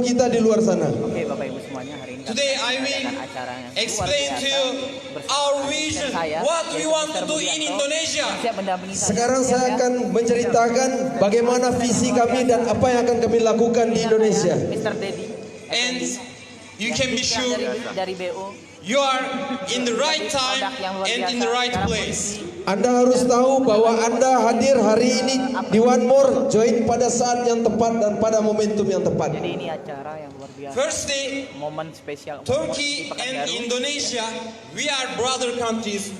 kita di luar sana. Oke, Bapak Ibu semuanya, hari ini Today I will explain to you our vision, what we want to do in Indonesia. Sekarang saya akan menceritakan bagaimana visi kami dan apa yang akan kami lakukan di Indonesia. Mr. Dedi. And you can be sure dari BU. you are in the right time and in the right place. Anda harus tahu bahwa Anda hadir hari ini di One More Join pada saat yang tepat dan pada momentum yang tepat. Jadi ini acara yang luar biasa. Firstly, Momen spesial. Turkey and Indonesia, we are brother countries.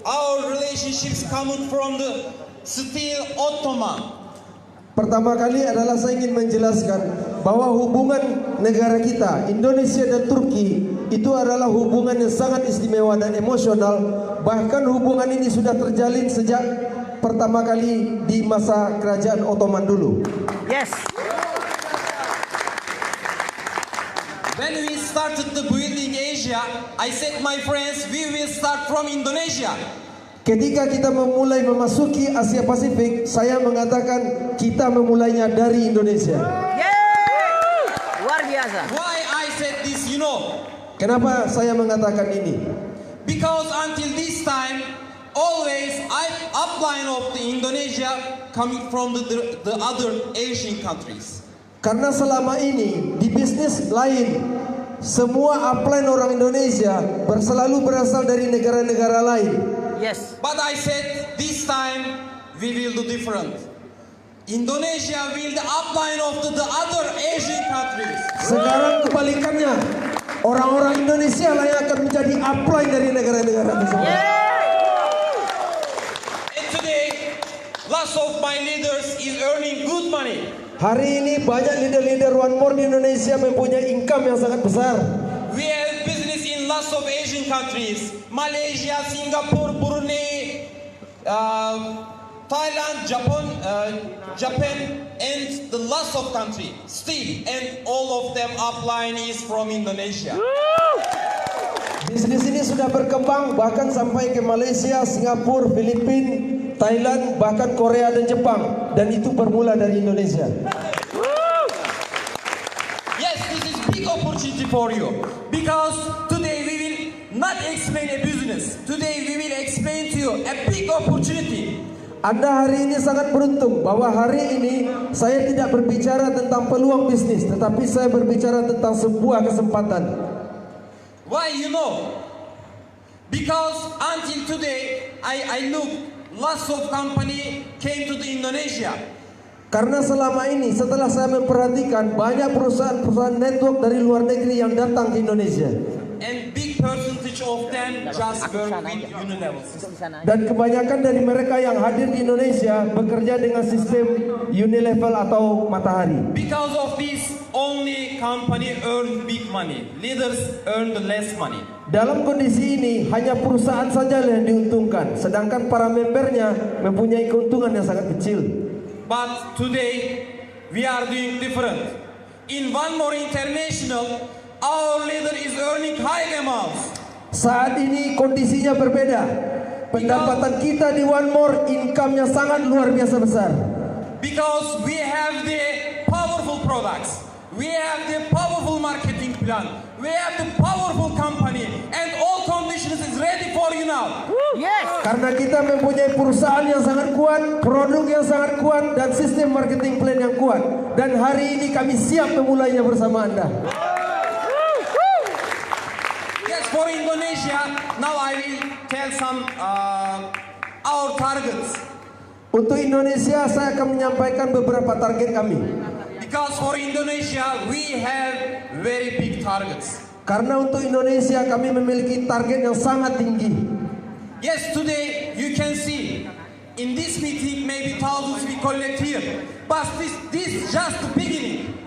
Our relationships coming from the still Ottoman. Pertama kali adalah saya ingin menjelaskan bahwa hubungan negara kita, Indonesia dan Turki, itu adalah hubungan yang sangat istimewa dan emosional. Bahkan hubungan ini sudah terjalin sejak pertama kali di masa kerajaan Ottoman dulu. Yes. When we started the building Asia, I said, my friends, we will start from Indonesia. Ketika kita memulai memasuki Asia Pasifik, saya mengatakan kita memulainya dari Indonesia. Yeay! Luar biasa. Why I said this, you know? Kenapa saya mengatakan ini? Because until this time, always upline of the Indonesia coming from the other Asian countries. Karena selama ini di bisnis lain, semua upline orang Indonesia selalu berasal dari negara-negara lain. Yes. But I said this time we will do different. Indonesia will the upline of the other Asian countries. Sekarang kebalikannya, orang-orang Indonesia lah yang akan menjadi upline dari negara-negara tersebut. And today, lots of my leaders is earning good money. Hari ini banyak leader-leader One More di Indonesia mempunyai income yang sangat besar. We have business in lots of Asian countries, Malaysia, Singapore, Brunei, Thailand, Japan, and the lots of countries still, and all of them upline is from Indonesia. Bisnis ini sudah berkembang bahkan sampai ke Malaysia, Singapura, Filipina, Thailand, bahkan Korea dan Jepang, dan itu bermula dari Indonesia. Yes, this is big opportunity for you, because today we will not explain a business. Today we will explain to you a big opportunity. Anda hari ini sangat beruntung bahwa hari ini saya tidak berbicara tentang peluang bisnis, tetapi saya berbicara tentang sebuah kesempatan. Why, you know? Because until today I look, lots of company came to the Indonesia. Karena selama ini setelah saya memperhatikan banyak perusahaan-perusahaan network dari luar negeri yang datang ke Indonesia. And big percentage of them just work with Unilever. Dan kebanyakan dari mereka yang hadir di Indonesia bekerja dengan sistem Unilevel atau Matahari. Because of this, only company earn big money. Leaders earn the less money. Dalam kondisi ini hanya perusahaan saja yang diuntungkan, sedangkan para membernya mempunyai keuntungan yang sangat kecil. But today we are doing different. In One More International, our leader is earning high amounts. Saat ini kondisinya berbeda. Pendapatan kita di One More income-nya sangat luar biasa besar. Because we have the powerful products. We have the powerful marketing plan. We have the powerful company, and all conditions is ready for you now. Yes. Karena kita mempunyai perusahaan yang sangat kuat, produk yang sangat kuat, dan sistem marketing plan yang kuat. Dan hari ini kami siap memulainya bersama Anda. Yes, for Indonesia, now I will tell some our targets. Untuk Indonesia, saya akan menyampaikan beberapa target kami. Because for Indonesia, we have very big targets. Karena untuk Indonesia, kami memiliki target yang sangat tinggi. Yes, today you can see in this meeting maybe thousands we collect here, but this is just the beginning.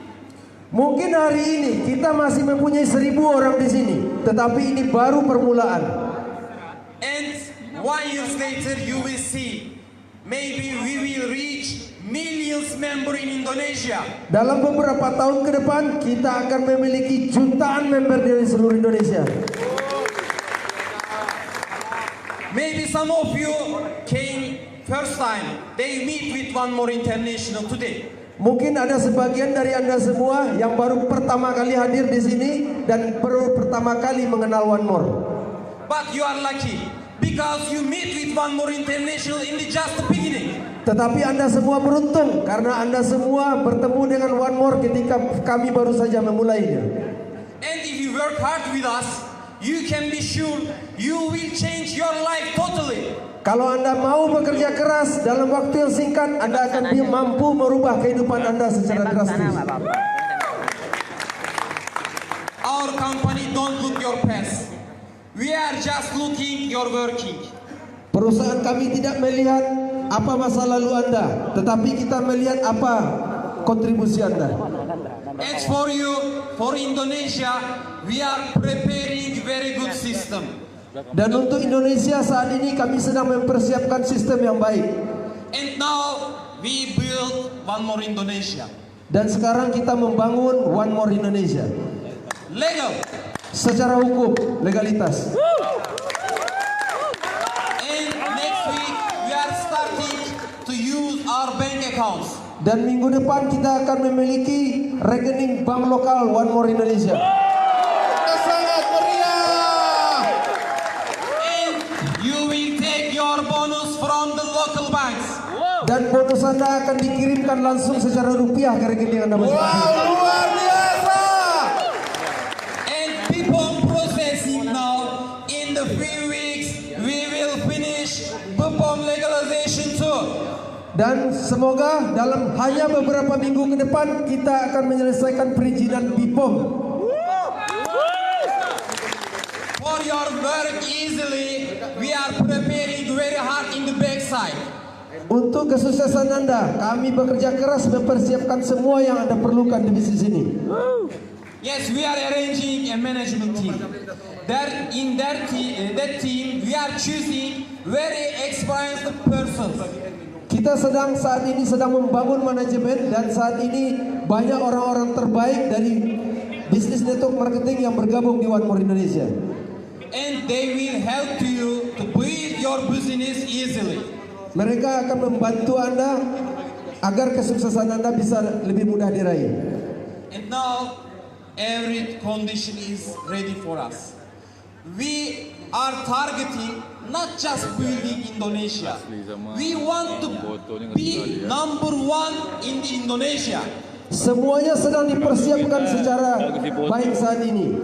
Mungkin hari ini kita masih mempunyai 1.000 orang di sini, tetapi ini baru permulaan. And 1 year later, you will see maybe we will reach millions member in Indonesia. Dalam beberapa tahun ke depan, kita akan memiliki jutaan member dari seluruh Indonesia. Maybe some of you came first time. They meet with One More International today. Mungkin ada sebagian dari Anda semua yang baru pertama kali hadir di sini dan baru pertama kali mengenal One More. But you are lucky because you meet with One More International in the just the beginning. Tetapi Anda semua beruntung karena Anda semua bertemu dengan One More ketika kami baru saja memulainya. And if you work hard with us, you can be sure you will change your life totally. Kalau Anda mau bekerja keras dalam waktu yang singkat, Anda akan mampu merubah kehidupan Anda secara drastis. Our company don't look your past. We are just looking your working. Perusahaan kami tidak melihat apa masa lalu Anda, tetapi kita melihat apa kontribusi Anda. As for you, for Indonesia, we are preparing very good system. Dan untuk Indonesia saat ini kami sedang mempersiapkan sistem yang baik. And now we build One More Indonesia. Dan sekarang kita membangun One More Indonesia. Legal. Secara hukum, legalitas. And next week we are starting to use our bank accounts. Dan minggu depan kita akan memiliki rekening bank lokal One More Indonesia. Sangat meriah. And you will take your bonus from the local banks. Dan bonus Anda akan dikirimkan langsung secara rupiah ke rekening Anda masing-masing. Wow, luar biasa. And people processing now. In the few weeks we will finish BPOM legalization too. Dan semoga dalam hanya beberapa minggu ke depan kita akan menyelesaikan perizinan BPOM. For your work easily, we are preparing very hard in the backside. Untuk kesuksesan Anda, kami bekerja keras mempersiapkan semua yang Anda perlukan di bisnis ini. Yes, we are arranging a management team. That team, we are choosing very experienced persons. Kita saat ini sedang membangun manajemen dan saat ini banyak orang-orang terbaik dari bisnis network marketing yang bergabung di One More Indonesia. And they will help you to build your business easily. Mereka akan membantu Anda agar kesuksesan Anda bisa lebih mudah diraih. And now every condition is ready for us. We are targeting not just building Indonesia. We want to be number one in Indonesia. Semuanya sedang dipersiapkan secara baik saat ini.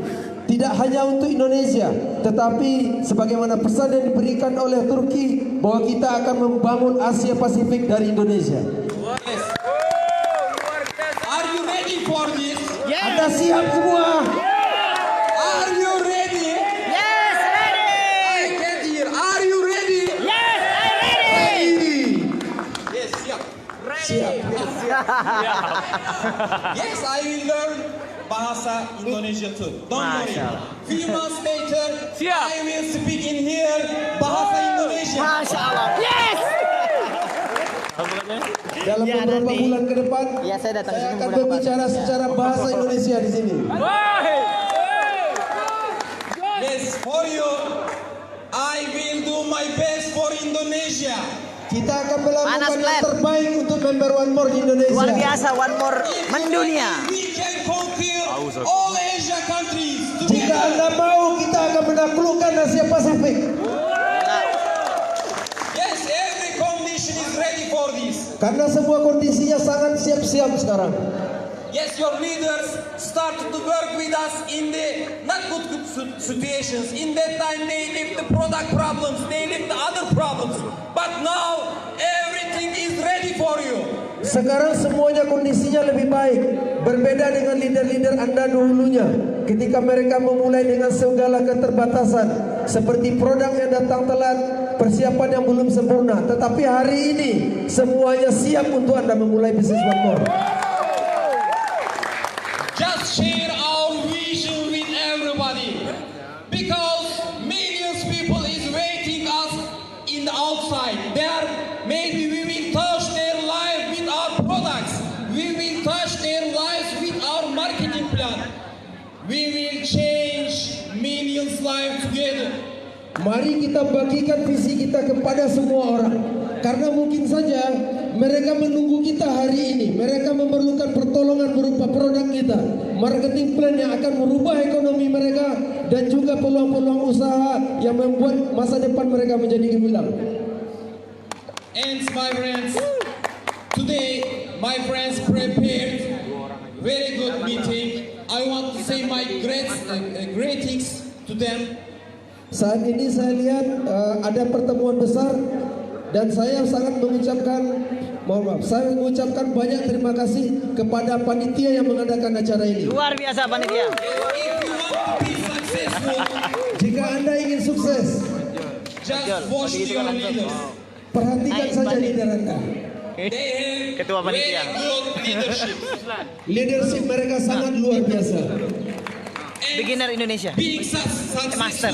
Tidak hanya untuk Indonesia, tetapi sebagaimana pesan yang diberikan oleh Turki bahwa kita akan membangun Asia Pasifik dari Indonesia. Yes. Are you ready for this? Anda siap semua? Are you ready? Yes, ready. I can't hear. Are you ready? Yes, I'm ready. Yes, siap. Siap. Yes, I will learn bahasa Indonesia too. Don't worry. Masya Allah. Few months later, Siap. I will speak in here bahasa Indonesia. Masya Allah. Yes. Dalam Ya, beberapa nanti. bulan ke depan, Ya, saya datang saya sini akan bulan depan. berbicara secara bahasa Indonesia di sini. Yes, for you, I will do my best for Indonesia. Kita akan melakukan Panas, yang Glenn. terbaik untuk member One More di Indonesia. Luar biasa, One More mendunia. We can conquer all Asia countries Jika together. Anda mau, kita akan menaklukkan Asia Pasifik. Yes, every condition is ready for this. Karena semua kondisinya sangat siap-siap sekarang. Yes, your leaders start to work with us in the not good situations. In that time, they live the product problems, they live the other problems. But now, everything is ready for you. Sekarang semuanya kondisinya lebih baik. Berbeda dengan leader-leader Anda dahulunya. Ketika mereka memulai dengan segala keterbatasan. Seperti produk yang datang telat, persiapan yang belum sempurna. Tetapi hari ini, semuanya siap untuk Anda memulai bisnis One More. Just share our vision with everybody. Because millions people is waiting us in the outside. There, maybe we will touch their life with our products. We will touch their lives with our marketing plan. We will change millions lives together. Mari kita bagikan visi kita kepada semua orang. karena mungkin saja mereka menunggu kita hari ini. Mereka memerlukan pertolongan berupa produk kita, marketing plan yang akan merubah ekonomi mereka dan juga peluang-peluang usaha yang membuat masa depan mereka menjadi gemilang. And my friends, today my friends prepared very good meeting. I want to say my greetings to them. Saat ini saya lihat ada pertemuan besar dan saya sangat saya mengucapkan banyak terima kasih kepada panitia yang mengadakan acara ini. Luar biasa panitia. If you want to be successful, Jika Anda ingin sukses, just watch your leaders. perhatikan saja leader Anda. They Ketua have very panitia. good leadership. Leadership mereka sangat luar biasa. And Beginner Indonesia. being successful Master.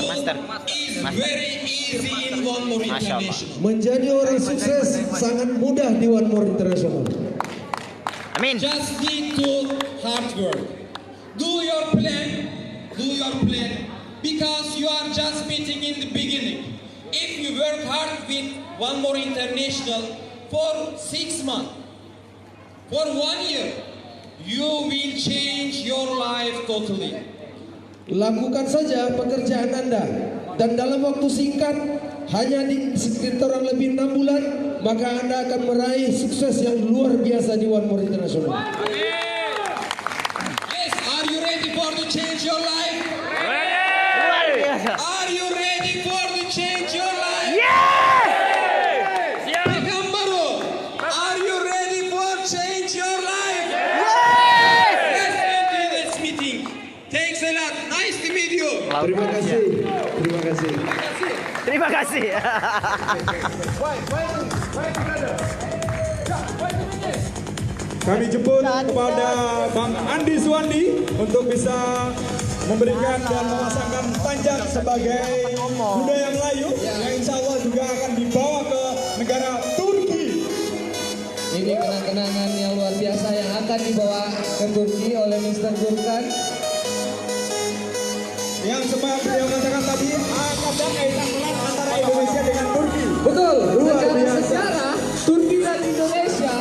is very easy in One More Masya Allah. International. Menjadi orang sukses sangat mudah di One More International. Amin. Just need to hard work. Do your plan, because you are just meeting in the beginning. If you work hard with One More International for 6 months, for 1 year, you will change your life totally. Lakukan saja pekerjaan Anda dan dalam waktu singkat, hanya di sekitar lebih 6 bulan, maka Anda akan meraih sukses yang luar biasa di One More International. Yes, are you ready for to change your life? Luar biasa. Are you ready for to change your life? Siap. Pekanbaru, are you ready for change your life? Yes. Let's end this meeting. Thanks a lot. Nice to meet you. Terima kasih. Terima kasih. Terima kasih. Kami jemput kepada Bang Andi Suwandi untuk bisa memberikan dan memasangkan tanjak sebagai budaya Melayu yang insya Allah juga akan dibawa ke negara Turki. Ini kenang-kenangan yang luar biasa yang akan dibawa ke Turki oleh Mr. Gurkan. Yang sempat beliau katakan tadi ada kaitan erat antara Indonesia dengan Turki. Betul, Luar secara biasa. sejarah Turki dan Indonesia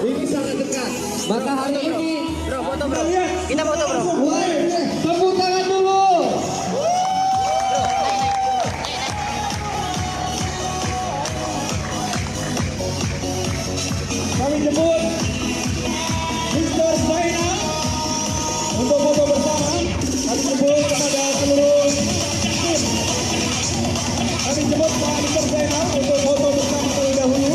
ini sangat dekat. Maka hari ini Bro, foto bro. Kita lihat. Kita foto bro. mulai tepuk tangan dulu. Kami jemput Mr. Zainal untuk foto bersama. Kami jemput kepada seluruh tim. Kami jemput Pak Mr. Zainal untuk foto bersama terlebih dahulu.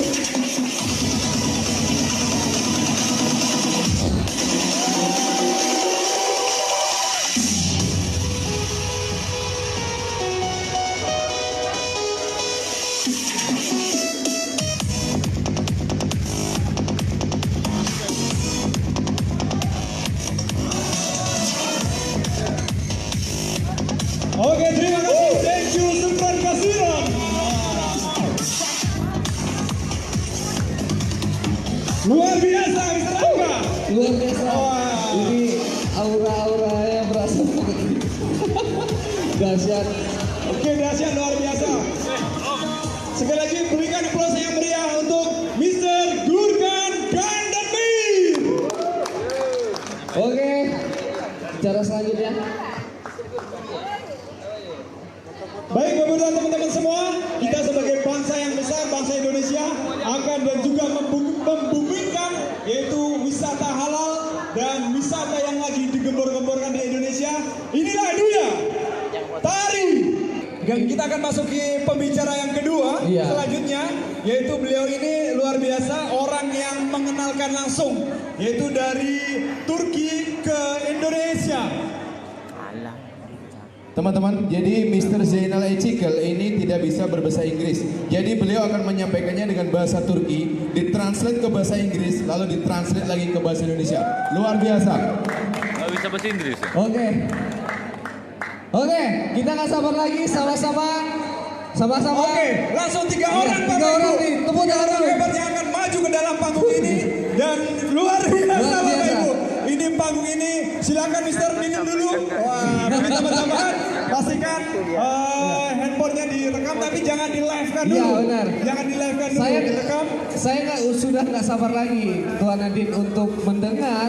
Oke, terima kasih. Thank you, super kasihan. Luar biasa, Mr. Angga. Luar biasa. Wah. Ini aura-aura yang berasa dahsyat. Oke, dahsyat luar biasa. Sekali lagi berikan aplaus yang meriah untuk Mr. Gurkan Gandamir. Oke, cara selanjutnya. Baik Bapak dan teman-teman semua, kita sebagai bangsa yang besar, bangsa Indonesia akan dan juga membumikan yaitu wisata halal dan wisata yang lagi digembor-gemborkan di Indonesia. Inilah dia, tari. Dan kita akan masuki pembicara yang kedua Iya. selanjutnya, yaitu beliau ini luar biasa, orang yang mengenalkan langsung, yaitu dari Turki ke Indonesia. Teman-teman, jadi Mr. Zainal Ecikel ini tidak bisa berbahasa Inggris. Jadi beliau akan menyampaikannya dengan bahasa Turki, ditranslate ke bahasa Inggris, lalu ditranslate lagi ke bahasa Indonesia. Luar biasa. Nggak bisa bahasa Inggris ya? Oke, kita nggak sabar lagi, sama-sama. Oke, langsung tiga orang, tiga Bapak orang Ibu. nih, tepuk Tiga tangan orang dulu. hebat yang akan maju ke dalam panggung ini dan luar biasa, Luar Bapak biasa. Ibu. Ini panggung ini, silakan Mister minum dulu. Wah, minum teman-teman, pastikan handphonenya direkam tapi jangan di live kan Iya, dulu. benar. Jangan di live kan dulu. Direkam. Saya sudah nggak sabar lagi Tuan Nadine untuk mendengar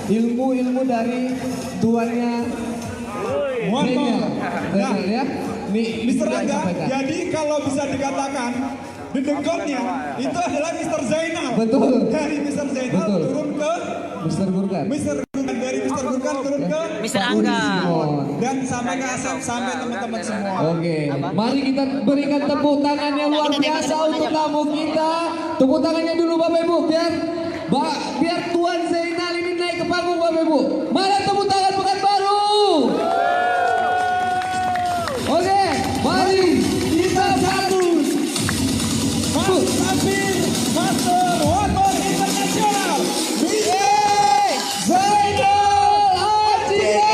ilmu-ilmu dari tuannya Zainal. Nah, Ya, nih Mr. yang Angga, sampaikan. jadi kalau bisa dikatakan dedengkotnya itu adalah Mr. Zainal. Betul. Dari Mr. Zainal Betul. turun ke Mr. Gurkan. Mr. Gurkan, dari Mr. Gurkan turun ke Mr. Pak Budi Angga. Simon. Dan sampai ke Asep, sampai teman-teman semua. Oke, mari kita berikan tepuk tangan yang luar biasa untuk tamu kita. Tepuk tangannya dulu Bapak Ibu, biar Tuan Zainal ini naik ke panggung Bapak Ibu. Mana tepuk tangan Pekanbaru? Oke, mari kita sambut Mas Safir, Master One More International, Mr. Zainal Aditya.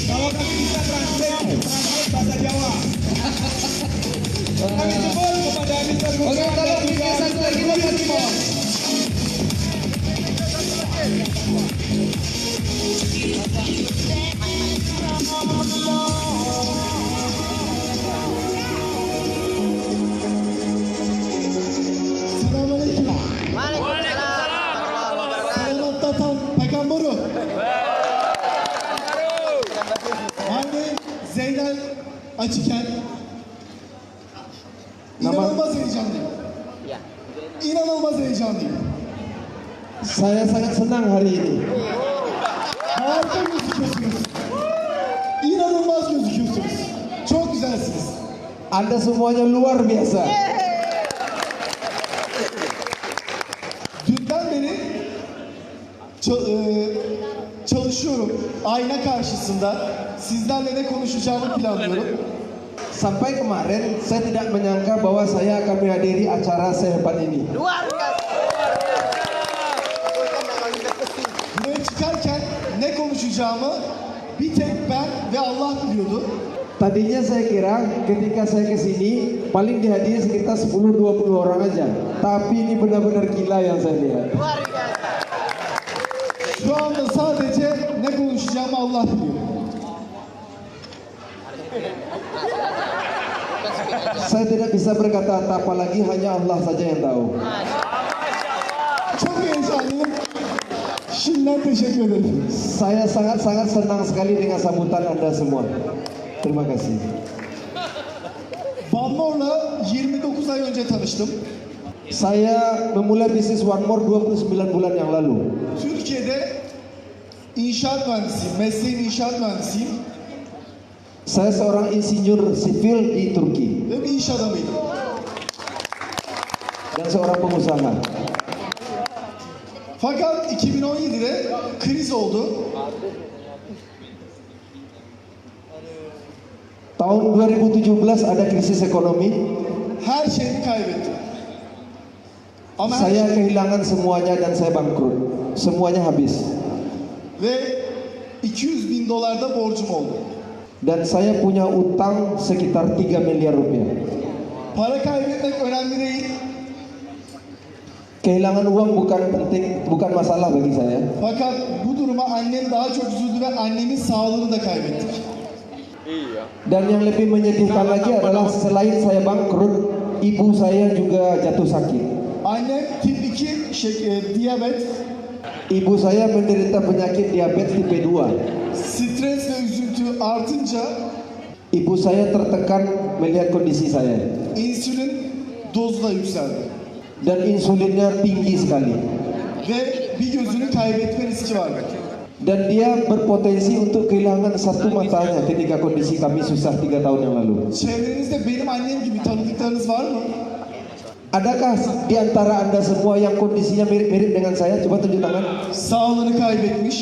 Kalau kami bisa translate bahasa Jawa. Kami jemput kepada Mr. Oke, Gurkan kalau dan juga kita Mr. kita Budi kasih Simon. Selamat datang Pekanbaru. Annem Zeynel Açıken. İnanılmaz heyecanlıyım. İnanılmaz heyecanlıyım. Saya sangat senang hari ini. Harika gözüküyorsunuz. İnanılmaz gözüküyorsunuz. Çok güzelsiniz. Anda semuanya luar biasa. Dünden beri çalışıyorum ayna karşısında. Sizlerle ne konuşacağımı planlıyorum. Sampai kemarin saya tidak menyangka bahwa saya akan menghadiri acara sehebat ini. Luar biasa. Buraya çıkarken ne konuşacağımı bir tek ben ve Allah biliyordu. Tadinya saya kira ketika saya ke sini paling dihadiri sekitar 10-20 orang aja. Tapi ini benar-benar gila yang saya lihat. Luar biasa. Şu anda sadece ne konuşacağımı Allah biliyor. Saya tidak bisa berkata apa lagi, hanya Allah saja yang tahu. Çok heyecanlıyım. Şimdiden teşekkür ederim. Saya sangat-sangat senang sekali dengan sambutan Anda semua. Terima kasih. Van Moor'la 29 ay önce tanıştım. Saya memulai bisnis One More 29 bulan yang lalu. Türkiye'de inşaat mühendisiyim. Mesleğim inşaat mühendisiyim. Saya seorang insinyur sivil di Turki Ve bir iş adamıydım. dan seorang pengusaha. Fakat 2017'de kriz oldu. Tahun 2017 ada krisis ekonomi. Her şeyimi kaybettim. Ama her Saya kehilangan semuanya dan saya bangkrut. Semuanya habis. Ve 200 bin dolar da borcum oldu. Dan saya punya utang sekitar 3 miliar rupiah. Para kaybetmek önemli değil. Kehilangan uang bukan penting, bukan masalah bagi saya. Fakat bu duruma annem daha çok üzüldü ve annemin sağlığını da kaybettik. Dan yang lebih menyedihkan lagi adalah selain saya bangkrut, ibu saya juga jatuh sakit. Annem tip 2 diyabet, Ibu saya menderita penyakit diabetes tipe 2. stres ve üzüntü artınca Ibu saya tertekan melihat kondisi saya. insülin dozu da yükseldi. Dan insulinnya tinggi sekali. Ve bir gözünü kaybetme riski vardı. Dan dia berpotensi untuk kehilangan satu matanya ketika kondisi kami susah 3 tahun yang lalu. Çevrenizde benim annem gibi tanıdıklarınız var mı? Adakah di antara Anda semua yang kondisinya mirip-mirip dengan saya? Coba tunjuk tangan. Sağlığını kaybetmiş.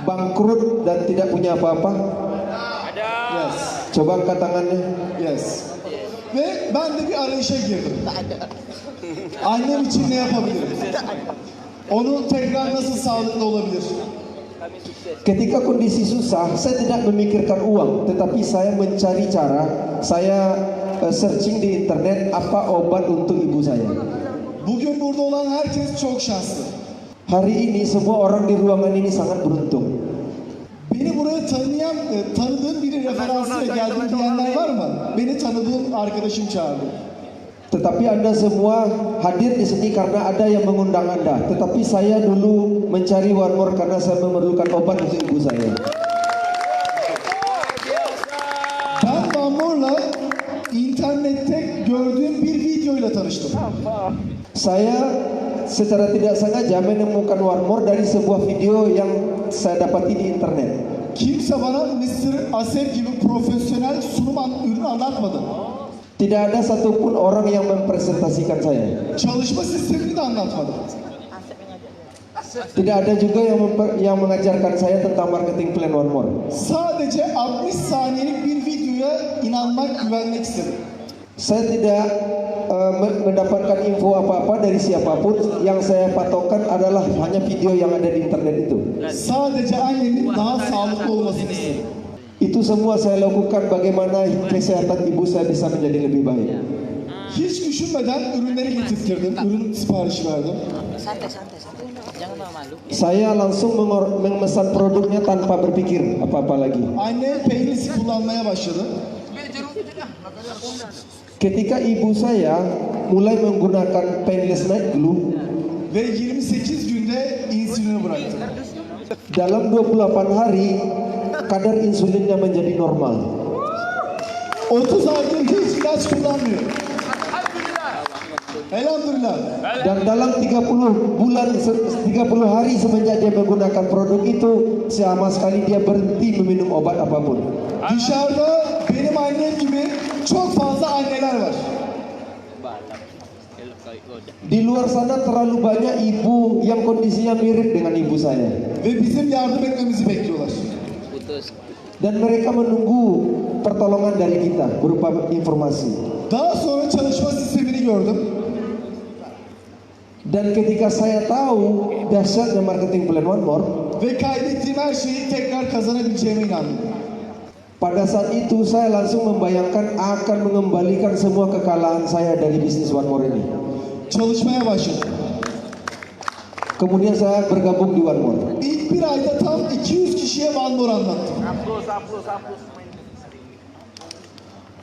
Bangkrut dan tidak punya apa-apa. Yes. Coba angkat tangannya. Yes. Ve ben de bir arayışa girdim. Annem için ne yapabilirim? Onu tekrar nasıl sağlıklı olabilir? Ketika kondisi susah, saya tidak memikirkan uang, tetapi saya mencari cara. Saya searching di internet apa obat untuk ibu saya. Bugün burada olan herkes çok şanslı. Hari ini semua orang di ruangan ini sangat beruntung. Beni buraya tanıdığım biri referansıyla geldim diyenler var mı? Beni tanıdığım arkadaşım çağırdı. Tetapi Anda semua hadir di sini karena ada yang mengundang Anda. Tetapi saya dulu mencari One More karena saya memerlukan obat untuk ibu saya. Ben One More'la internette gördüğüm bir videoyla tanıştım. Saya secara tidak sengaja menemukan One More dari sebuah video yang saya dapati di internet. Kimse bana Mr. Asep gibi profesyonel ürün anlatmadı. Tidak ada satupun orang yang mempresentasikan saya. Çalışma sistemini de anlatmadı. Tidak ada juga yang mengajarkan saya tentang marketing plan One More. Sadece 60 saniyelik bir videoya inanmak, güvenmek istedim. Saya tidak mendapatkan info apa-apa dari siapapun. Yang saya patokkan adalah hanya video yang ada di internet itu. Sadece annemin daha sağlıklı olmasını istedim. Itu semua saya lakukan bagaimana kesehatan ibu saya bisa menjadi lebih baik. Hiç düşünmeden ürünleri getirttirdim. Ürün siparişi verdim. Santai. Jangan malu. Saya langsung memesan produknya tanpa berpikir apa-apa lagi. Anne peynisi kullanmaya başladı. Ketika ibu saya mulai menggunakan painless night glue, Ve 28 günde insülini bıraktı. dalam 28 hari kadar insulinnya menjadi normal. 30 aydır hiç ilaç kullanmıyor. Elhamdülillah. Dan dalam 30 hari semenjak dia menggunakan produk itu, sama sekali dia berhenti meminum obat apapun. Dışarıda benim annem gibi çok fazla anneler var. Di luar sana terlalu banyak ibu yang kondisinya mirip dengan ibu saya. Ve bizim yardım etmemizi bekliyorlar. Dan mereka menunggu pertolongan dari kita berupa informasi. Daha sonra çalışma sistemini gördüm. Dan ketika saya tahu dahsyatnya marketing plan One More, Ve kaybettiğim her şeyi tekrar kazanabileceğime inandım. pada saat itu saya langsung membayangkan akan mengembalikan semua kekalahan saya dari bisnis One More ini. Çalışmaya başladım. Kemudian saya bergabung di One More. İlk bir ayda tam 200 kişiye One More anlattım.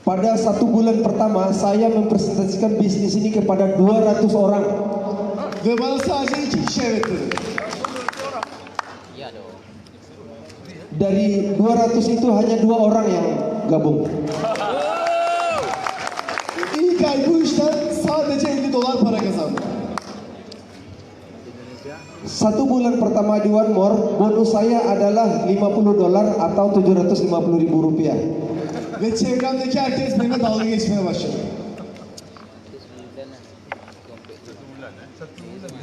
Pada 1 bulan pertama saya mempresentasikan bisnis ini kepada 200 orang. Ve bana sadece 2 kişi evet dedi. Dari 200 itu hanya 2 orang yang gabung. İlk ay bu işten sadece $50 para kazandım. 1 bulan pertama di One More, bonus saya adalah $50 atau Rp750.000. Ve çevremdeki herkes benimle dalga geçmeye başladı.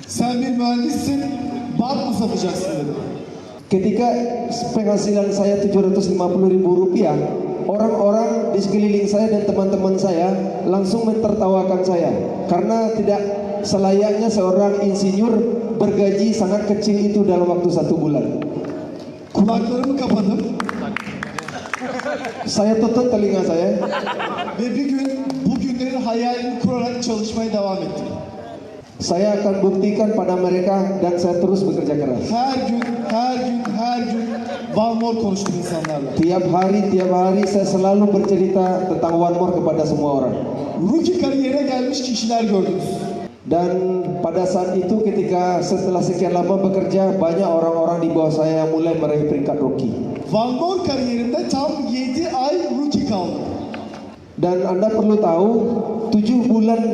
Sen bir mühendissin, bant mı satacaksın dedi. Ketika penghasilan saya Rp750.000, orang-orang di sekeliling saya dan teman-teman saya langsung mentertawakan saya karena tidak selayaknya seorang insinyur bergaji sangat kecil itu dalam waktu 1 bulan. Kulaklarımı kapadım Saya tutup telinga saya ve bir gün bu günlerin hayalini kurarak çalışmaya devam ettim. Saya akan buktikan pada mereka dan saya terus bekerja keras. Her gün One More konuştum insanlarla. Tiap hari saya selalu bercerita tentang One More kepada semua orang. Rookie kariyerine gelmiş kişiler gördünüz. Dan pada saat itu ketika setelah sekian lama bekerja, banyak orang-orang di bawah saya yang mulai meraih peringkat rookie. One More kariyerimde tam 7 ay rookie kaldım. Dan Anda perlu tahu, 7 bulan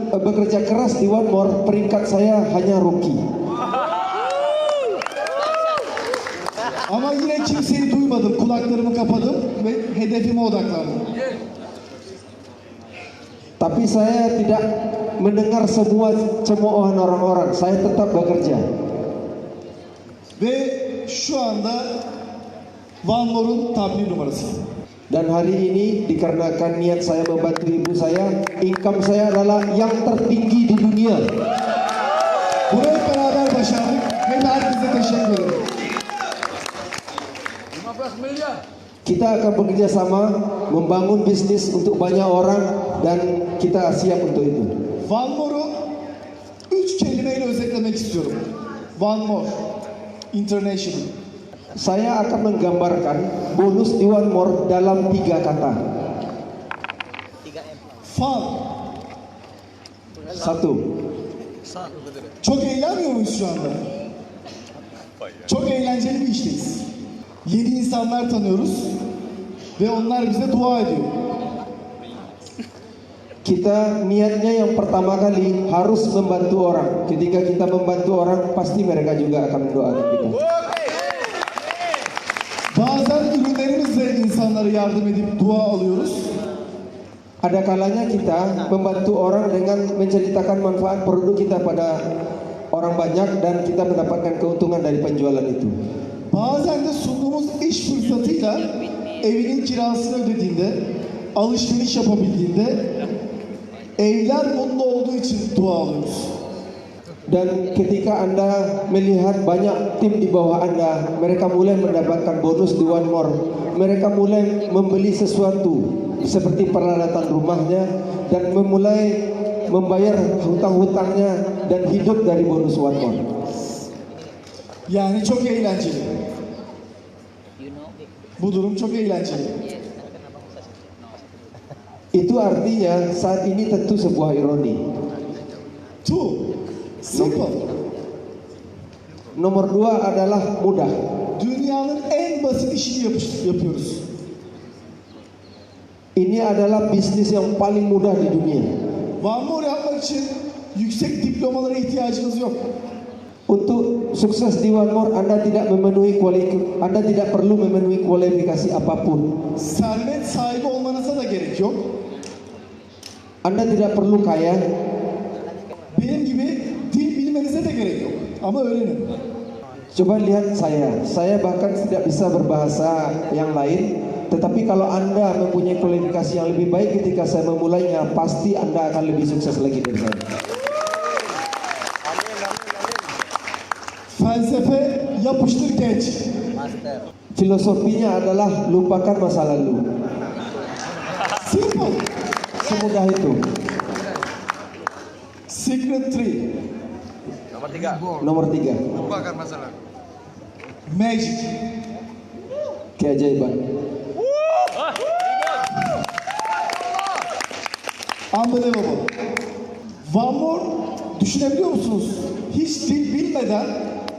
bekerja keras di One More, peringkat saya hanya rookie. Ama yine kimseyi duymadım. Kulaklarımı kapadım ve hedefime odaklandım. Tapi saya tidak mendengar semua cemoohan orang-orang. Saya tetap bekerja. Ve şu anda One More'un tabir numarası. Dan hari ini dikarenakan niat saya membantu ibu saya, income saya adalah yang tertinggi di dunia. Bunu hep beraber başardık. Ve herkese teşekkür ederim. Kita akan bekerja sama membangun bisnis untuk banyak orang dan kita siap untuk itu. One More'u 3 kelimeyle özetlemek istiyorum. One More International. Saya akan menggambarkan bonus di One More dalam 3 kata. 3M. Fun. 1. Çok eğlenmiyor muyuz şu anda? Çok eğlenceli bir işteyiz. Yeni insanlar tanıyoruz ve onlar bize dua ediyor. Kita niatnya yang pertama kali harus membantu orang. Ketika kita membantu orang, pasti mereka juga akan mendoakan kita. Bazen ürünlerimizle insanlara yardım edip dua alıyoruz. Ada kalanya kita membantu orang dengan menceritakan manfaat produk kita pada orang banyak dan kita mendapatkan keuntungan dari penjualan itu. Bazen de sunduğumuz iş fırsatıyla evinin kirasını ödediğinde, alışveriş yapabildiğinde evler mutlu olduğu için dua alıyoruz. Dan ketika Anda melihat banyak tim di bawah Anda, mereka mulai mendapatkan bonus di One More. Mereka mulai membeli sesuatu seperti peralatan rumahnya dan memulai membayar hutang-hutangnya dan hidup dari bonus One More. Yani çok eğlenceli. You know? Bu durum çok eğlenceli. Itu artinya saat ini tentu sebuah ironi. Two, simple. Nomor 2 adalah mudah. Dünyanın en basit işini yapıyoruz. Ini adalah bisnis yang paling mudah di dunia. One More yapmak için yüksek diplomalara ihtiyacınız yok. Untuk sukses di One More, Anda tidak perlu memenuhi kualifikasi apapun. Servet sahibi olmanıza da gerek yok. Anda tidak perlu kaya. Benim gibi dil bilmenize de gerek yok. Ama öğrenin. Coba lihat saya bahkan tidak bisa berbahasa yang lain. Tetapi kalau Anda mempunyai kualifikasi yang lebih baik ketika saya memulainya, pasti Anda akan lebih sukses lagi dari saya. Felsefe yapıştır genç. Master. Filosofinya adalah lupakan masa lalu. Simple. Semudah itu. Secret 3. Nomor 3. Magic. Keajaiban. Unbelievable. One More düşünebiliyor musunuz? Hiç dil bilmeden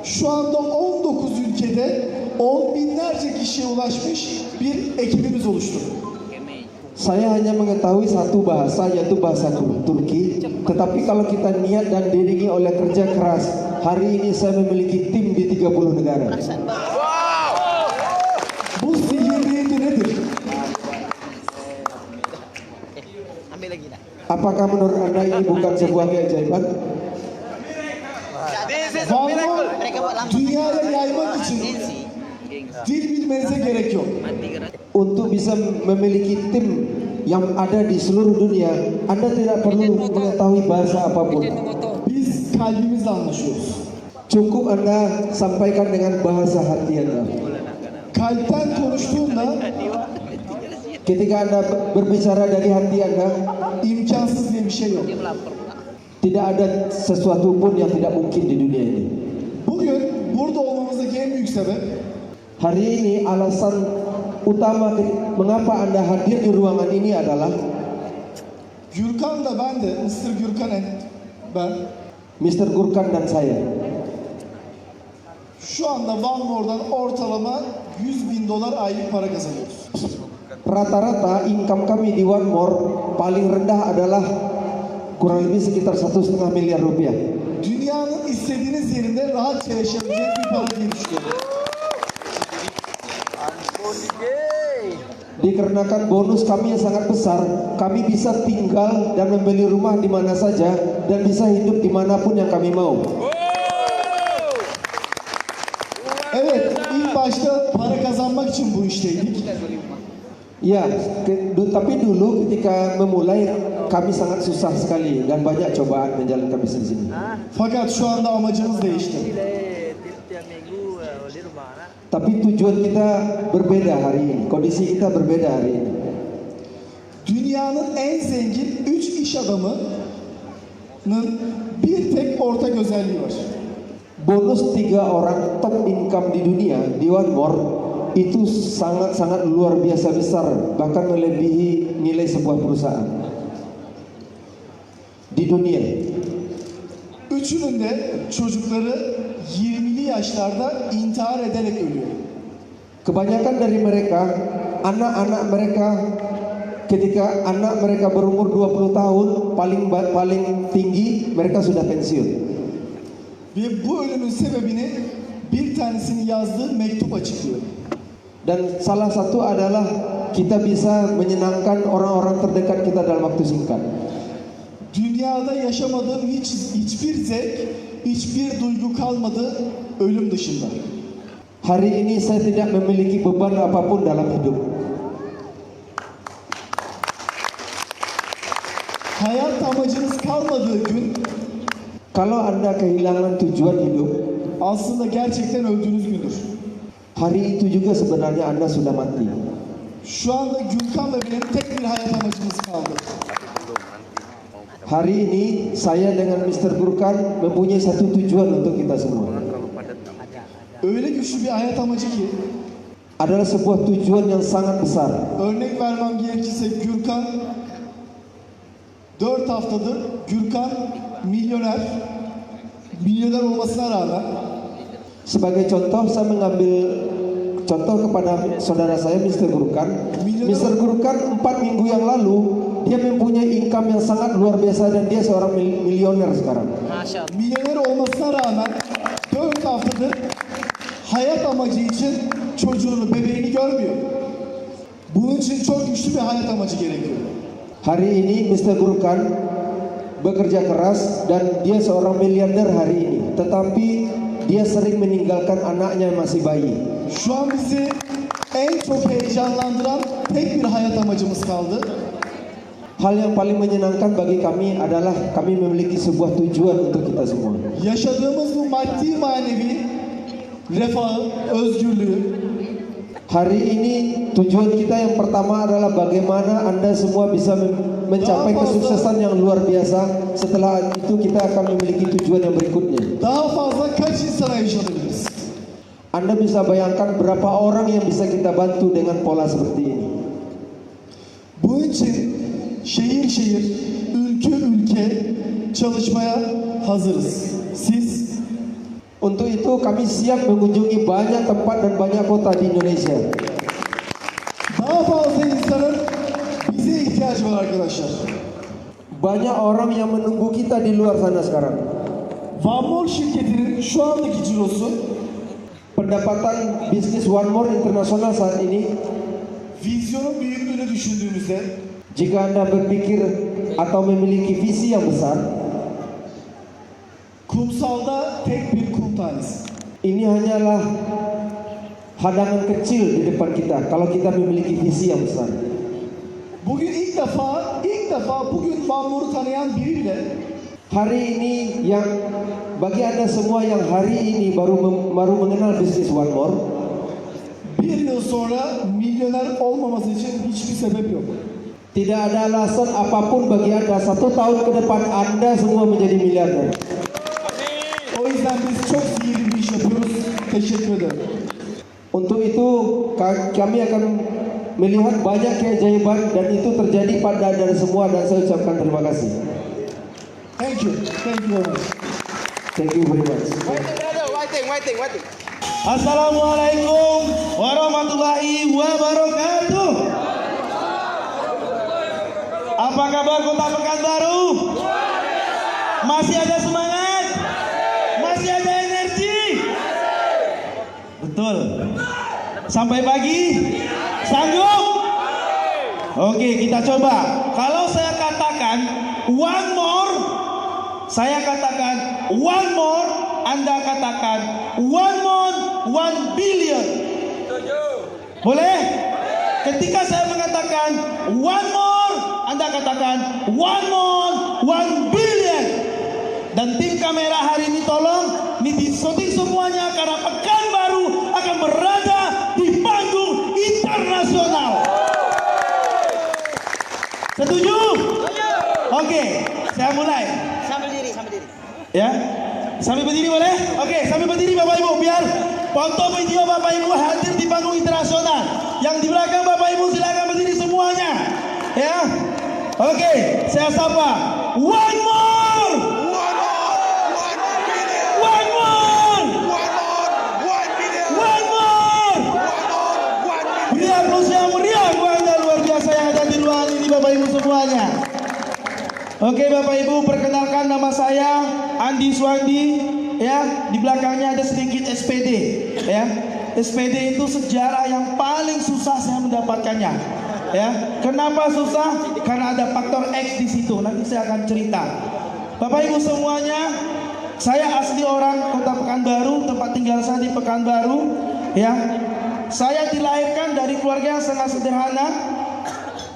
şu anda 19 ülkede on binlerce kişiye ulaşmış bir ekibimiz oluştu. Saya hanya mengetahui satu bahasa, yaitu bahasa Turki. Tetapi kalau kita niat dan diiringi oleh kerja keras, hari ini saya memiliki tim di 30 negara. Bu sihirli nedir? Ambil lagi nak. Apakah menurut Anda ini bukan sebuah keajaiban? One More Mereka buat langsung. dünyaya yaymak için Gengsi. dil bilmenize gerek yok. Mati gerak. Untuk bisa memiliki tim yang ada di seluruh dunia, Anda tidak perlu mengetahui bahasa apapun. Biz kalbimizle anlaşıyoruz. Cukup Anda sampaikan dengan bahasa hati Anda. Kalpten konuştuğunda Ketika Anda berbicara dari hati Anda, imkansız diye bir şey yok. Dia melapor pula. tidak ada sesuatu pun yang tidak mungkin di dunia ini. Bugün burada olmamızdaki en büyük sebep Hari ini alasan utama mengapa Anda hadir di ruangan ini adalah Gürkan da ben de, Mr. Gürkan ben Mr. Gurkan dan saya. şu anda One More'dan ortalama $100.000 aylık para kazanıyoruz. Rata-rata income kami di One More paling rendah adalah kurang lebih sekitar 1,5 miliar rupiah. Dünyanın istediğiniz yerinde rahatça yaşayabileceğiniz bir para diye düşünüyorum. Dikarenakan bonus kami yang sangat besar, kami bisa tinggal dan membeli rumah di mana saja dan bisa hidup dimanapun yang kami mau. Evet, ilk başta para kazanmak için bu işteydik. Ya, tapi dulu ketika memulai kami sangat susah sekali dan banyak cobaan menjalankan bisnis ini. Fakat şu anda amacımız değişti. Tiap minggu di rumah nak. Tapi tujuan kita berbeda hari ini. Kondisi kita berbeda hari ini. Dünyanın en zengin 3 iş adamının bir tek ortak özelliği var. Bonus 3 orang top income di dunia di One More itu sangat-sangat luar biasa besar, bahkan melebihi nilai sebuah perusahaan di dunia. Üçünün de çocukları 20'li yaşlarda intihar ederek ölüyor. Kebanyakan dari mereka, anak-anak mereka ketika anak mereka berumur 20 tahun, paling tinggi mereka sudah pensiun. Ve bu ölümün sebebini bir tanesinin yazdığı mektup açıklıyor. Dan salah satu adalah kita bisa menyenangkan orang-orang terdekat kita dalam waktu singkat. Dünyada yaşamadığım hiçbir zevk, hiçbir duygu kalmadı ölüm dışında. Hari ini saya tidak memiliki beban apapun dalam hidup. Hayat amacınız kalmadığı gün Kalau Anda kehilangan tujuan hidup, aslında gerçekten öldüğünüz gündür. hari itu juga sebenarnya Anda sudah mati. Şu anda Gülkan ve benim tek bir hayat amacımız kaldı. Hari ini saya dengan Mr. Gurkan mempunyai satu tujuan untuk kita semua. Öyle güçlü bir hayat amacı ki Adalah sebuah tujuan yang sangat besar. örnek vermem gerekirse Gürkan 4 haftadır Gürkan milyoner olmasına rağmen Sebagai contoh, saya mengambil contoh kepada saudara saya Mr. Gurkan. Mr. Gurkan 4 minggu yang lalu dia mempunyai income yang sangat luar biasa dan dia seorang milioner sekarang. Masya Allah. milyoner olmasına rağmen 4 haftadır hayat amacı için çocuğunu, bebeğini görmüyor. Bunun için çok güçlü bir hayat amacı gerekiyor. Hari ini Mr. Gurkan bekerja keras dan dia seorang miliarder hari ini. Tetapi dia sering meninggalkan anaknya yang masih bayi. Şu an bizi en çok heyecanlandıran tek bir hayat amacımız kaldı. Hal yang paling menyenangkan bagi kami adalah kami memiliki sebuah tujuan untuk kita semua. Yaşadığımız bu maddi manevi refahı, özgürlüğü Hari ini tujuan kita yang pertama adalah bagaimana Anda semua bisa mencapai kesuksesan yang luar biasa. Setelah itu kita akan memiliki tujuan yang berikutnya. daha fazla kaç insana yaşatabiliriz? Anda bisa bayangkan berapa orang yang bisa kita bantu dengan pola seperti ini. Bunun için şehir şehir, ülke ülke çalışmaya hazırız. Siz Untuk itu kami siap mengunjungi banyak tempat dan banyak kota di Indonesia. daha fazla insanın bize ihtiyacı var arkadaşlar. Banyak orang yang menunggu kita di luar sana sekarang. One More şirketinin şu andaki cirosu Pendapatan bisnis One More Internasional saat ini, vizyonun büyüklüğünü düşündüğümüzde jika Anda berpikir atau memiliki visi yang besar, kumsalda tek bir kum tanesi. ini hanyalah hadangan kecil di depan kita kalau kita memiliki visi yang besar. Bugün ilk defa bugün One More'u tanıyan biri bile Hari ini yang bagi Anda semua yang hari ini baru mengenal bisnis One More, bir yıl sonra milyoner olmaması için hiçbir sebep yok. tidak ada alasan apapun bagi Anda 1 tahun ke depan Anda semua menjadi miliarder. O yüzden biz çok sihirli bir iş yapıyoruz. Teşekkür ederim. Untuk itu kami akan melihat banyak keajaiban dan itu terjadi pada Anda semua dan saya ucapkan terima kasih. Thank you. Thank you very much. Thank you very much. Waiting. Assalamualaikum warahmatullahi wabarakatuh. Apa kabar Kota Pekanbaru? Masih ada semangat? Masih ada energi? Betul. Sampai pagi? Sanggup? Oke, kita coba. Kalau saya katakan one more, saya katakan one more, Anda katakan one more, 1 billion. Boleh? Ketika saya mengatakan one more, Anda katakan one more, 1 billion. Dan tim kamera hari ini tolong, ini di syuting semuanya karena Pekanbaru akan berada Setuju? Oke, saya mulai. Sambil diri. Ya, sambil berdiri boleh? Oke, sambil berdiri Bapak Ibu, biar foto video Bapak Ibu hadir di panggung internasional. Yang di belakang Bapak Ibu silakan berdiri semuanya. Ya, oke, saya sapa. One more. Beri aplaus yang meriah buat Anda luar biasa yang ada di ruangan ini Bapak Ibu semuanya. Oke Bapak Ibu, perkenalkan nama saya Andi Swandi. Ya, di belakangnya ada sedikit SPD. Ya, SPD itu sejarah yang paling susah saya mendapatkannya. Ya, kenapa susah? Karena ada faktor X di situ. Nanti saya akan cerita. Bapak Ibu semuanya, saya asli orang Kota Pekanbaru, tempat tinggal saya di Pekanbaru. Ya, saya dilahirkan dari keluarga yang sangat sederhana.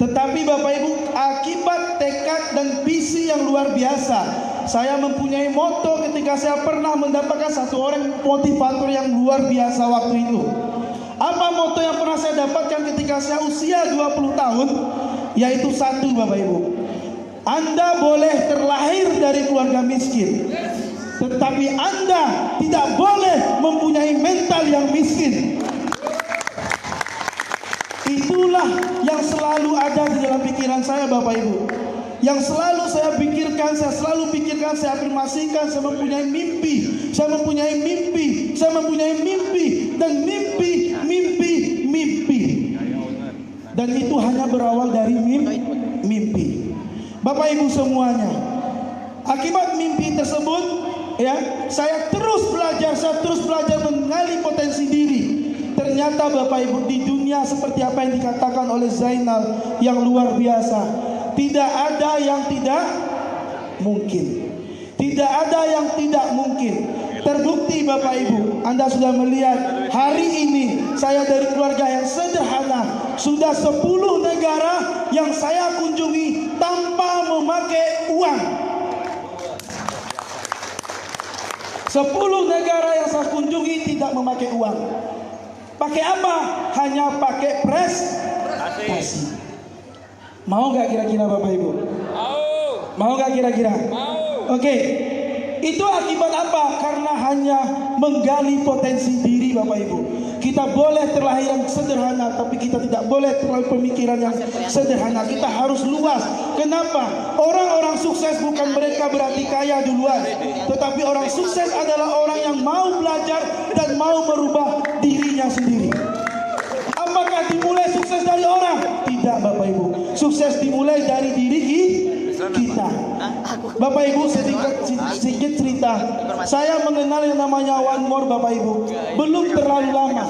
Tetapi Bapak Ibu, akibat tekad dan visi yang luar biasa, saya mempunyai moto ketika saya pernah mendapatkan satu orang motivator yang luar biasa waktu itu. Apa moto yang pernah saya dapatkan ketika saya usia 20 tahun? Yaitu satu Bapak Ibu, Anda boleh terlahir dari keluarga miskin, tetapi Anda tidak boleh mempunyai mental yang miskin. Itulah yang selalu ada di dalam pikiran saya Bapak Ibu. Yang selalu saya pikirkan, saya afirmasikan, saya mempunyai mimpi, dan mimpi. Dan itu hanya berawal dari mimpi. Bapak Ibu semuanya, akibat mimpi tersebut, ya, saya terus belajar mengenali potensi diri. Ternyata Bapak Ibu, di dunia seperti apa yang dikatakan oleh Zainal yang luar biasa, tidak ada yang tidak mungkin. Tidak ada yang tidak mungkin. Terbukti Bapak Ibu, Anda sudah melihat hari ini saya dari keluarga yang sederhana, sudah 10 negara yang saya kunjungi tanpa memakai uang. 10 negara yang saya kunjungi tidak memakai uang. Pakai apa? Hanya pakai prestasi. Mau gak kira-kira Bapak Ibu? Mau gak kira-kira? Oke. Itu akibat apa? Karena hanya menggali potensi diri Bapak Ibu. Kita boleh terlahir yang sederhana, tapi kita tidak boleh terlalu pemikiran yang sederhana. Kita harus luas. Kenapa? Orang-orang sukses bukan mereka berarti kaya duluan, tetapi orang sukses adalah orang yang mau belajar dan mau merubah dirinya sendiri. Apakah dimulai sukses dari orang? Tidak Bapak Ibu. Sukses dimulai dari diri kita. Bapak Ibu, sedikit cerita. Saya mengenal yang namanya One More Bapak Ibu belum terlalu lama.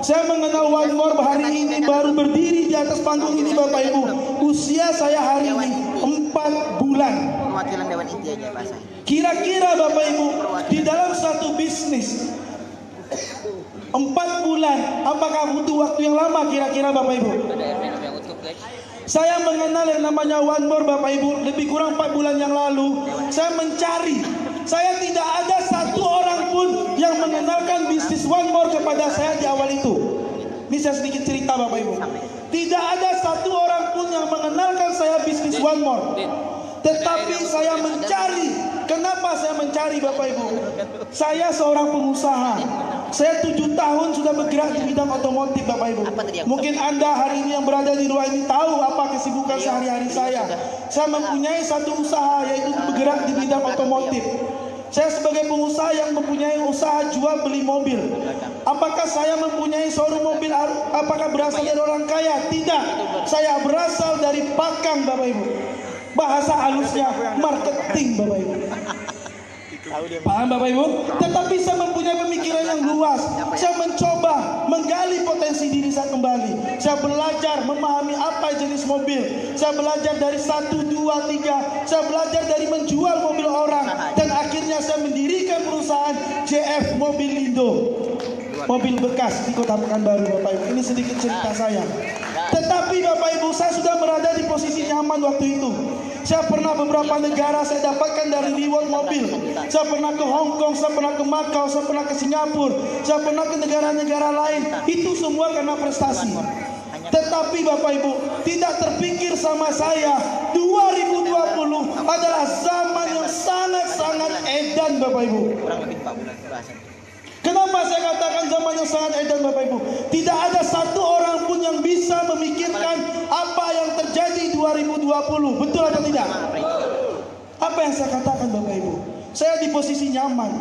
Saya mengenal One More hari ini, baru berdiri di atas panggung ini Bapak Ibu. Usia saya hari ini 4 bulan. Perwakilan Dewan Inti aja bahasa. Kira-kira Bapak Ibu, di dalam satu bisnis 4 bulan, apakah butuh waktu yang lama kira-kira Bapak Ibu? Saya mengenal yang namanya One More Bapak Ibu lebih kurang 4 bulan yang lalu. Saya mencari. Saya tidak ada satu orang pun yang mengenalkan bisnis One More kepada saya di awal itu. Ini saya sedikit cerita Bapak Ibu. Tidak ada satu orang pun yang mengenalkan saya bisnis One More. Tetapi saya mencari. Kenapa saya mencari Bapak Ibu? Saya seorang pengusaha. Saya 7 tahun sudah bergerak di bidang otomotif Bapak Ibu. Mungkin Anda hari ini yang berada di ruang ini tahu apa kesibukan sehari-hari saya. Saya mempunyai satu usaha, yaitu bergerak di bidang otomotif. Saya sebagai pengusaha yang mempunyai usaha jual beli mobil. Apakah saya mempunyai showroom mobil? Apakah berasal dari orang kaya? Tidak. Saya berasal dari pakang Bapak Ibu. Bahasa halusnya marketing Bapak Ibu. Paham Bapak Ibu? Tetapi saya mempunyai pemikiran yang luas. Saya mencoba menggali potensi diri saya kembali. Saya belajar memahami apa jenis mobil. Saya belajar dari 1, 2, 3. Saya belajar dari menjual mobil orang. Dan akhirnya saya mendirikan perusahaan JF Mobilindo, mobil bekas di Kota Pekanbaru Bapak Ibu. Ini sedikit cerita saya. Tetapi Bapak Ibu, saya sudah berada di posisi nyaman waktu itu. Saya pernah beberapa negara saya dapatkan dari reward mobil. Saya pernah ke Hong Kong, saya pernah ke Macau, saya pernah ke Singapura, saya pernah ke negara-negara lain. Itu semua karena prestasi. Tetapi Bapak Ibu, tidak terpikir sama saya, 2020 adalah zaman yang sangat-sangat edan Bapak Ibu. Kurang lebih 4 bulan bahasa. Kenapa saya katakan zaman yang sangat edan Bapak Ibu? Tidak ada satu orang pun yang bisa memikirkan apa yang terjadi 2020. Betul atau tidak? Apa yang saya katakan Bapak Ibu? Saya di posisi nyaman.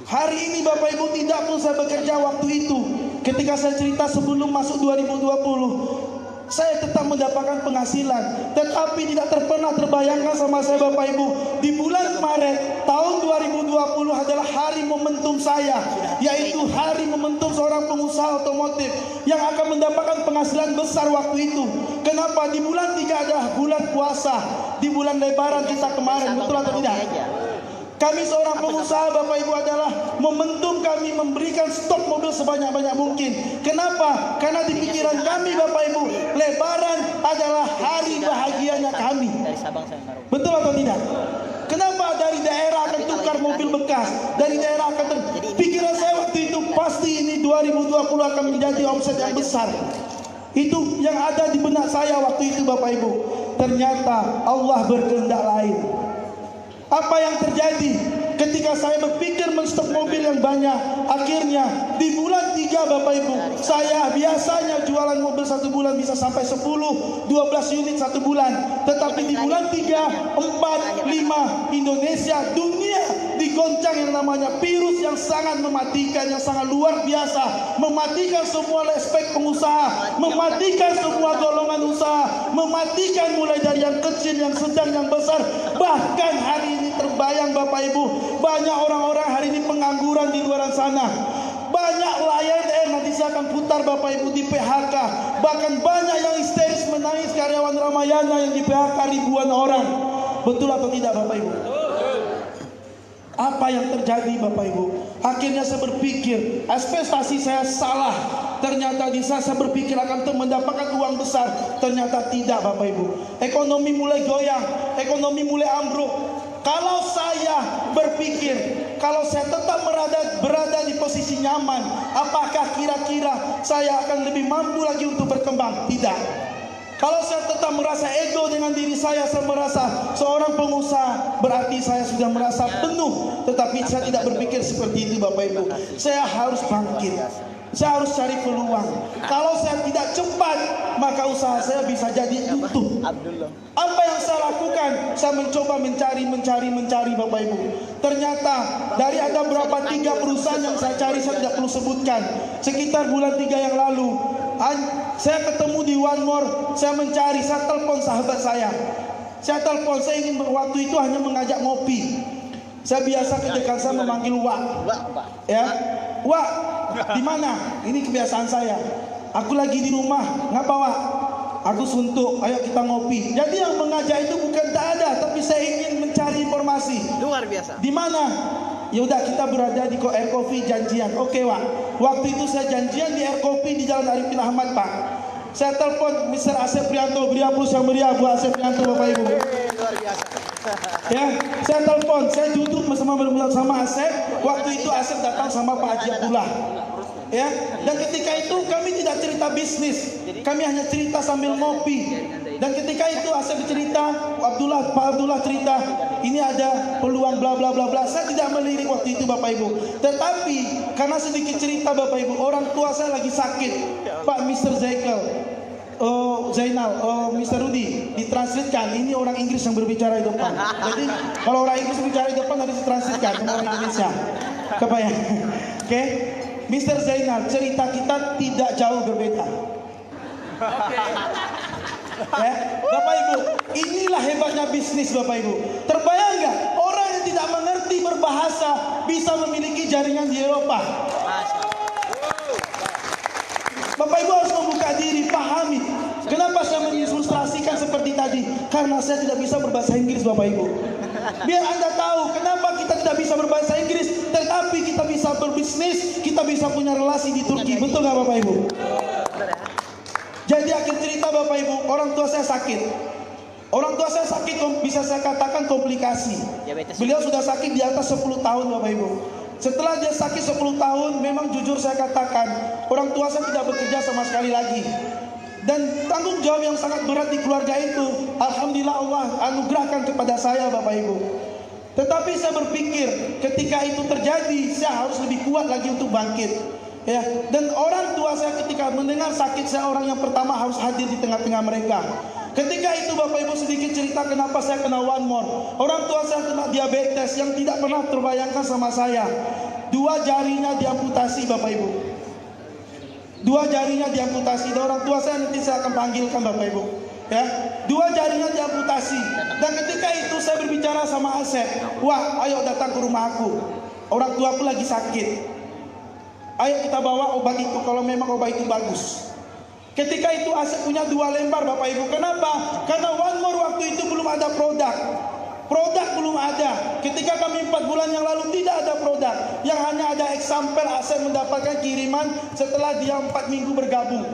Hari ini Bapak Ibu tidak pun saya bekerja waktu itu. Ketika saya cerita sebelum masuk 2020, saya tetap mendapatkan penghasilan. Tetapi tidak pernah terbayangkan sama saya Bapak Ibu, di bulan Maret tahun 2020 adalah hari momentum saya, yaitu hari momentum seorang pengusaha otomotif yang akan mendapatkan penghasilan besar waktu itu. Kenapa? Di bulan 3 adalah bulan puasa, di bulan Lebaran kita kemarin. Betul atau tidak? Kami seorang pengusaha Bapak Ibu adalah momentum kami memberikan stok mobil sebanyak-banyak mungkin. Kenapa? Karena di pikiran kami Bapak Ibu, Lebaran adalah hari bahagianya kami. Dari Sabang sampai Merauke. Betul atau tidak? Kenapa dari daerah akan tukar mobil bekas? Dari daerah akan pikiran saya waktu itu pasti ini 2020 akan menjadi omset yang besar. Itu yang ada di benak saya waktu itu Bapak Ibu. Ternyata Allah berkehendak lain. Apa yang terjadi ketika saya berpikir menstok mobil yang banyak? Akhirnya di bulan 3 Bapak Ibu, saya biasanya jualan mobil 1 bulan bisa sampai 10-12 unit 1 bulan. Tetapi di bulan 3, 4, 5 Indonesia, dunia digoncang yang namanya virus yang sangat mematikan, yang sangat luar biasa. Mematikan semua aspek pengusaha, mematikan semua golongan usaha, mematikan mulai dari yang kecil, yang sedang, yang besar. Bahkan hari ini terbayang Bapak Ibu, banyak orang-orang hari ini pengangguran di luar sana. Banyak Lion Air nanti saya akan putar Bapak Ibu di PHK. Bahkan banyak yang histeris menangis karyawan Ramayana yang di PHK ribuan orang. Betul atau tidak Bapak Ibu? Apa yang terjadi Bapak Ibu? Akhirnya saya berpikir ekspektasi saya salah. Ternyata di saya berpikir akan mendapatkan uang besar. Ternyata tidak Bapak Ibu. Ekonomi mulai goyang, ekonomi mulai ambruk. Kalau saya berpikir, kalau saya tetap berada di posisi nyaman, apakah kira-kira saya akan lebih mampu lagi untuk berkembang? Tidak. Kalau saya tetap merasa ego dengan diri saya merasa seorang pengusaha, berarti saya sudah merasa penuh. Tetapi saya tidak berpikir seperti itu Bapak Ibu. Saya harus bangkit. Saya harus cari peluang. Kalau saya tidak cepat, maka usaha saya bisa jadi tutup. Apa yang saya lakukan? Saya mencoba mencari Bapak Ibu. Ternyata dari ada berapa 3 perusahaan yang saya cari, saya tidak perlu sebutkan. Sekitar bulan 3 yang lalu, saya ketemu di One More. Saya mencari, saya telepon sahabat saya. Saya telepon, saya ingin waktu itu hanya mengajak ngopi. Saya biasa ketika saya memanggil Wak. Ya, Wak, di mana? Ini kebiasaan saya. Aku lagi di rumah, ngapa Wak? Aku suntuk, ayo kita ngopi. Jadi yang mengajak itu bukan tak ada, tapi saya ingin mencari informasi. Luar biasa. Di mana? Ya udah kita berada di Air Coffee janjian. Oke Wak. Waktu itu saya janjian di Air Coffee di Jalan Arifin Ahmad Pak. Saya telepon Mr. Asep Prianto, beriak yang meriah Bu Asep Prianto Bapak Ibu. Luar biasa. Ya, saya telepon, saya duduk sama Asep. Waktu itu Asep datang sama Pak Haji Abdullah. Ya, dan ketika itu kami tidak cerita bisnis, kami hanya cerita sambil ngopi. Dan ketika itu Asep cerita, Pak Abdullah cerita, ini ada peluang bla bla bla bla. Saya tidak melirik waktu itu Bapak Ibu. Tetapi karena sedikit cerita Bapak Ibu, orang tua saya lagi sakit, Pak Mr. Zainal, Mr. Rudy, ditranslitkan. Ini orang Inggris yang berbicara di depan. Jadi kalau orang Inggris berbicara di depan harus ditranslitkan ke orang Indonesia. Kebayang? Oke, Mr. Zainal, cerita kita tidak jauh berbeda. Ya, Bapak Ibu, inilah hebatnya bisnis Bapak Ibu. Terbayang nggak orang yang tidak mengerti berbahasa bisa memiliki jaringan di Eropa? Bapak Ibu harus membuka diri, pahami. Kenapa saya mengilustrasikan seperti tadi? Karena saya tidak bisa berbahasa Inggris Bapak Ibu. Biar Anda tahu kenapa kita tidak bisa berbahasa Inggris, tetapi kita bisa berbisnis, kita bisa punya relasi di Turki. Betul nggak Bapak Ibu? Jadi akhir cerita Bapak Ibu, orang tua saya sakit. Orang tua saya sakit, bisa saya katakan komplikasi. Beliau sudah sakit di atas 10 tahun Bapak Ibu. Setelah dia sakit 10 tahun, memang jujur saya katakan, orang tua saya tidak bekerja sama sekali lagi. Dan tanggung jawab yang sangat berat di keluarga itu, alhamdulillah Allah anugerahkan kepada saya Bapak Ibu. Tetapi saya berpikir ketika itu terjadi, saya harus lebih kuat lagi untuk bangkit. Ya, dan orang tua saya ketika mendengar sakit saya orang yang pertama harus hadir di tengah-tengah mereka. Ketika itu Bapak Ibu sedikit cerita kenapa saya kena one more. Orang tua saya kena diabetes yang tidak pernah terbayangkan sama saya. 2 jarinya diamputasi Bapak Ibu. 2 jarinya diamputasi. Dan orang tua saya nanti saya akan panggilkan Bapak Ibu. Ya, 2 jarinya diamputasi. Dan ketika itu saya berbicara sama Asep, wah ayo datang ke rumah aku. Orang tua aku lagi sakit. Ayo kita bawa obat itu kalau memang obat itu bagus. Ketika itu Asep punya 2 lembar Bapak Ibu. Kenapa? Karena one more waktu itu belum ada produk. Produk belum ada. Ketika kami 4 bulan yang lalu tidak ada produk. Yang hanya ada eksampel Asep mendapatkan kiriman setelah dia 4 minggu bergabung.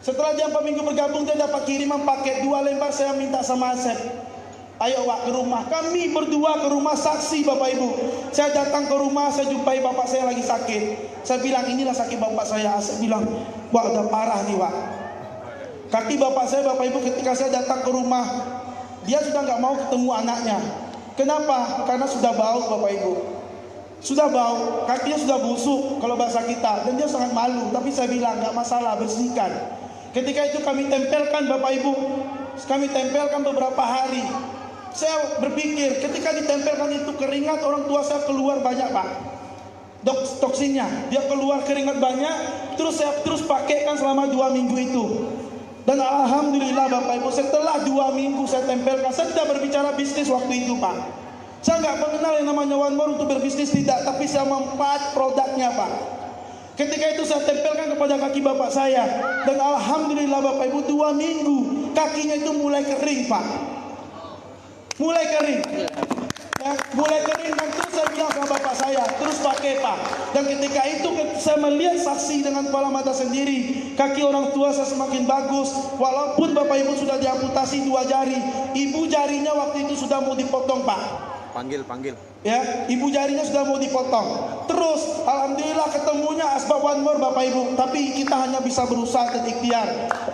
Setelah dia 4 minggu bergabung dia dapat kiriman paket 2 lembar. Saya minta sama Asep, ayo Wak ke rumah. Kami berdua ke rumah saksi Bapak Ibu. Saya datang ke rumah, saya jumpai bapak saya lagi sakit. Saya bilang inilah sakit bapak saya. Asep bilang, wah udah parah nih Wak. Kaki bapak saya Bapak Ibu ketika saya datang ke rumah, dia sudah nggak mau ketemu anaknya. Kenapa? Karena sudah bau Bapak Ibu. Sudah bau, kakinya sudah busuk kalau bahasa kita. Dan dia sangat malu. Tapi saya bilang nggak masalah, bersihkan. Ketika itu kami tempelkan Bapak Ibu. Kami tempelkan beberapa hari. Saya berpikir ketika ditempelkan itu keringat orang tua saya keluar banyak Pak. Toksinnya. Dia keluar keringat banyak. Terus saya terus pakaikan selama 2 minggu itu. Dan alhamdulillah Bapak Ibu, setelah 2 minggu saya tempelkan, saya tidak berbicara bisnis waktu itu Pak. Saya nggak mengenal yang namanya one more untuk berbisnis, tidak. Tapi saya manfaat produknya Pak. Ketika itu saya tempelkan kepada kaki bapak saya. Dan alhamdulillah Bapak Ibu, 2 minggu kakinya itu mulai kering Pak. Mulai kering. Ya, mulai kering dan terus saya bilang sama bapak saya, terus pakai Pak. Dan ketika itu saya melihat saksi dengan kepala mata sendiri, kaki orang tua saya semakin bagus. Walaupun Bapak Ibu sudah diamputasi 2 jari, ibu jarinya waktu itu sudah mau dipotong Pak. Panggil. Ya, ibu jarinya sudah mau dipotong. Terus alhamdulillah ketemunya asbab one more Bapak Ibu. Tapi kita hanya bisa berusaha dan ikhtiar.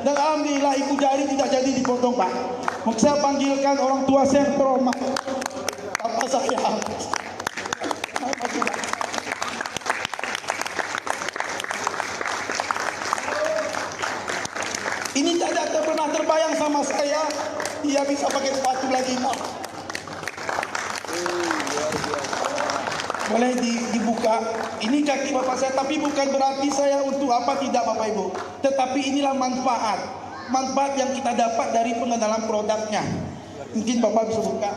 Dan alhamdulillah ibu jari tidak jadi dipotong Pak. Saya panggilkan orang tua saya yang trauma. Apa saya? Ini tidak pernah terbayang sama saya. Dia bisa pakai sepatu lagi Pak. Boleh dibuka. Ini kaki bapak saya. Tapi bukan berarti saya untuk apa tidak Bapak Ibu. Tetapi inilah manfaat. Manfaat yang kita dapat dari pengenalan produknya. Mungkin Bapak bisa buka.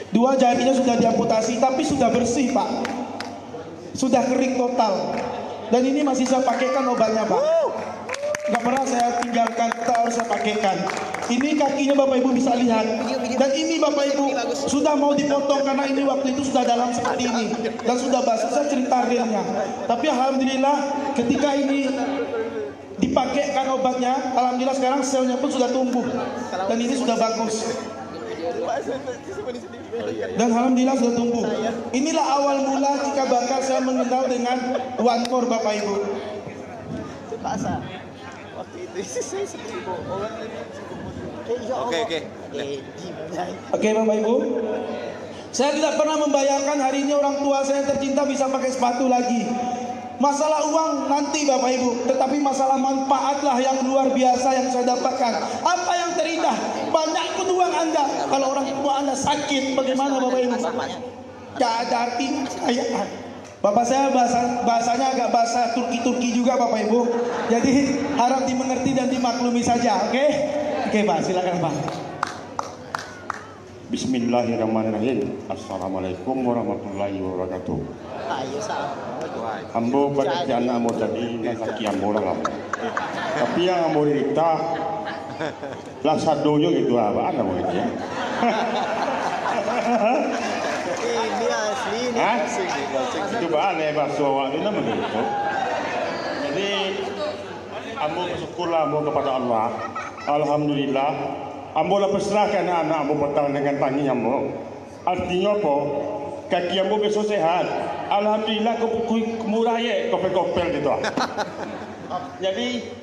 2 jarinya sudah diamputasi. Tapi sudah bersih Pak. Sudah kering total. Dan ini masih saya pakaikan obatnya Pak. Gak pernah saya tinggalkan. Kita harus saya pakaikan. Ini kakinya Bapak Ibu bisa lihat. Dan ini Bapak Ibu sudah mau dipotong. Karena ini waktu itu sudah dalam seperti ini. Dan sudah basah. Saya cerita realnya. Tapi alhamdulillah ketika ini dipakaikan obatnya, alhamdulillah sekarang selnya pun sudah tumbuh. Dan ini sudah bagus. Dan alhamdulillah sudah tumbuh. Inilah awal mula jika bakal saya mengenal dengan one more Bapak Ibu. Waktu itu saya seperti orang ini. Oke Bapak Ibu. Saya tidak pernah membayangkan hari ini orang tua saya yang tercinta bisa pakai sepatu lagi. Masalah uang nanti Bapak Ibu, tetapi masalah manfaatlah yang luar biasa yang saya dapatkan. Apa yang terindah? Banyak pun uang Anda. Kalau orang tua Anda sakit, bagaimana Bapak Ibu? Tidak ada arti kekayaan. Bapak saya bahasanya agak bahasa Turki juga Bapak Ibu. Jadi harap dimengerti dan dimaklumi saja, oke? Oke Pak, silakan Pak. Bismillahirrahmanirrahim. Assalamualaikum warahmatullahi wabarakatuh. Ayo salam. Ambo pekerjaan ambo tadi nasaki ambo lah. Tapi yang ambo cerita lah sadoyo gitu apa anda mau itu ya? Ini asli, ini Hah? asli. Itu aneh bahasa awak itu namanya begitu. Jadi ambo bersyukurlah ambo kepada Allah. Alhamdulillah. Ambo lah perserahkan anak ambo petang dengan tangi ambo. Artinya apa? Kaki ambo besok sehat. Alhamdulillah murah ya kopel-kopel gitu. Jadi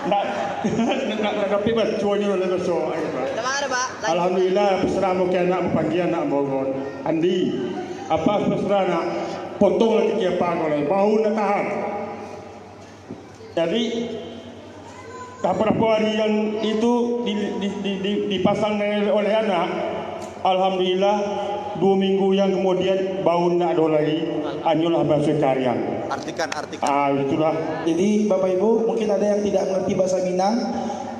nak dapat bah cuanya le so ai ba. Tama ada Pak. Alhamdulillah pasrah mo kaya nak panggian nak bogon. Andi apa pasrah nak potong lagi kia pang oleh bau nak tahan. Jadi beberapa hari yang itu dipasang oleh anak, alhamdulillah 2 minggu yang kemudian bau nak ada lagi, anyulah bahasa karya. Artikan. Itulah. Jadi Bapak Ibu mungkin ada yang tidak mengerti bahasa Minang.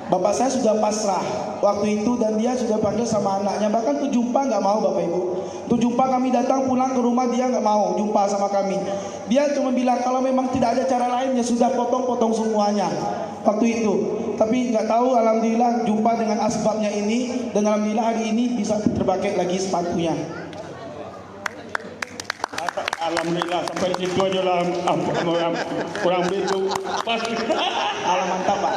Bapak saya sudah pasrah waktu itu dan dia sudah panggil sama anaknya. Bahkan tuh jumpa nggak mau Bapak Ibu. Tuh jumpa kami datang pulang ke rumah dia nggak mau jumpa sama kami. Dia cuma bilang kalau memang tidak ada cara lain ya sudah potong semuanya waktu itu. Tapi nggak tahu alhamdulillah jumpa dengan asbabnya ini dan alhamdulillah hari ini bisa terpakai lagi sepatunya. Alhamdulillah sampai situ aja lah kurang begitu pas. Malah mantap Pak.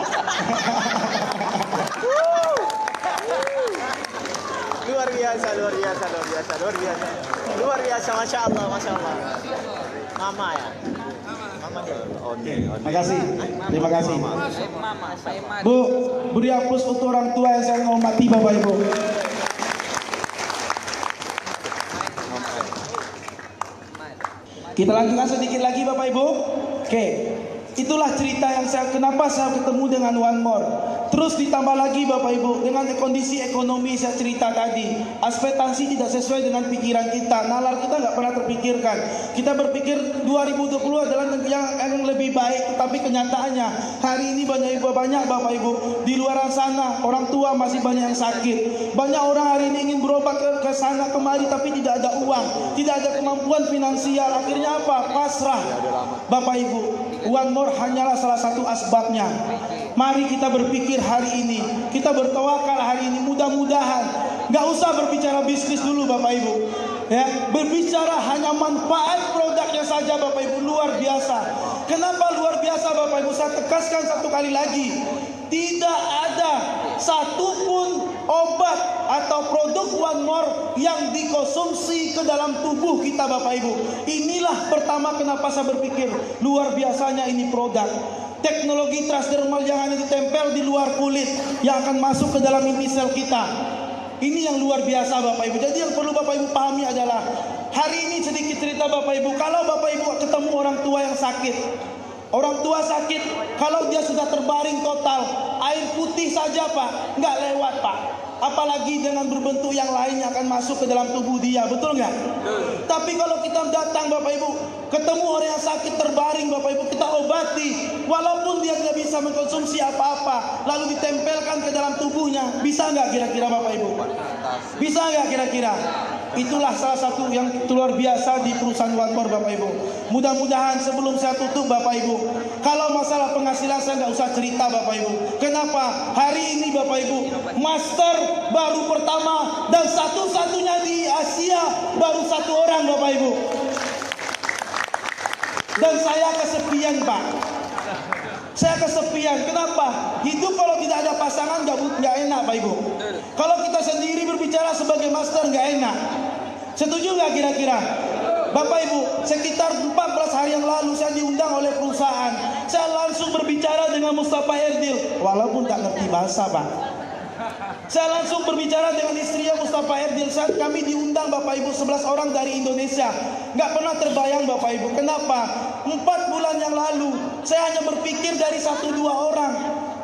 Luar biasa, masya Allah. Mama ya. Mama dia. Oke. Terima kasih. Bu, beri aplaus untuk orang tua yang saya hormati Bapak Ibu. Kita lanjutkan sedikit lagi Bapak Ibu. Oke. Itulah cerita yang kenapa saya ketemu dengan One More. Terus ditambah lagi Bapak Ibu dengan kondisi ekonomi saya cerita tadi, ekspektasi tidak sesuai dengan pikiran kita, nalar kita nggak pernah terpikirkan. Kita berpikir 2020 adalah yang lebih baik, tapi kenyataannya hari ini banyak Bapak Ibu di luar sana orang tua masih banyak yang sakit. Banyak orang hari ini ingin berobat ke sana kemari tapi tidak ada uang, tidak ada kemampuan finansial. Akhirnya apa? Pasrah. Bapak Ibu, One More hanyalah salah satu asbabnya. Mari kita berpikir hari ini, kita bertawakal hari ini. Mudah-mudahan nggak usah berbicara bisnis dulu Bapak Ibu, ya, berbicara hanya manfaat produknya saja Bapak Ibu. Luar biasa. Kenapa luar biasa Bapak Ibu? Saya tegaskan satu kali lagi, tidak ada satupun obat atau produk One More yang dikonsumsi ke dalam tubuh kita Bapak Ibu. Inilah pertama kenapa saya berpikir luar biasanya ini produk. Teknologi transdermal yang hanya ditempel di luar kulit yang akan masuk ke dalam inti sel kita. Ini yang luar biasa Bapak Ibu. Jadi yang perlu Bapak Ibu pahami adalah hari ini sedikit cerita Bapak Ibu. Kalau Bapak Ibu ketemu orang tua yang sakit, orang tua sakit, kalau dia sudah terbaring total, air putih saja Pak, nggak lewat Pak. Apalagi dengan berbentuk yang lain yang akan masuk ke dalam tubuh dia, betul nggak? Tapi kalau kita datang Bapak Ibu, ketemu orang yang sakit terbaring Bapak Ibu, kita obati, walaupun dia tidak bisa mengkonsumsi apa-apa, lalu ditempelkan ke dalam tubuhnya, bisa nggak kira-kira Bapak Ibu? Bisa nggak kira-kira? Itulah salah satu yang luar biasa di perusahaan One More Bapak Ibu. Mudah-mudahan sebelum saya tutup Bapak Ibu, kalau masalah penghasilan saya nggak usah cerita Bapak Ibu. Kenapa? Hari ini Bapak Ibu, master baru pertama dan satu-satunya di Asia, baru 1 orang Bapak Ibu. Dan saya kesepian Pak. Saya kesepian. Kenapa? Hidup kalau tidak ada pasangan nggak enak Pak Ibu. Kalau kita sendiri berbicara sebagai master nggak enak. Setuju nggak kira-kira? Bapak Ibu, sekitar 14 hari yang lalu saya diundang oleh perusahaan. Saya langsung berbicara dengan Mustafa Erdil, walaupun tak ngerti bahasa Pak. Saya langsung berbicara dengan istrinya Mustafa Erdil. Saat kami diundang Bapak Ibu 11 orang dari Indonesia. Nggak pernah terbayang Bapak Ibu. Kenapa? 4 bulan yang lalu saya hanya berpikir dari 1-2 orang.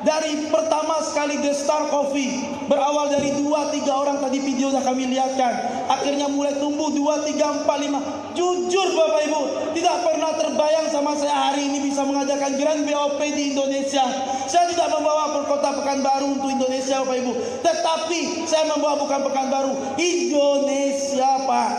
Dari pertama sekali The Star Coffee, berawal dari 2-3 orang tadi videonya kami lihatkan. Akhirnya mulai tumbuh 2, 3, 4, 5. Jujur Bapak Ibu, tidak pernah terbayang sama saya hari ini bisa mengadakan Grand BOP di Indonesia. Saya tidak membawa kota Pekanbaru untuk Indonesia Bapak Ibu, tetapi saya membawa bukan Pekanbaru, Indonesia Pak.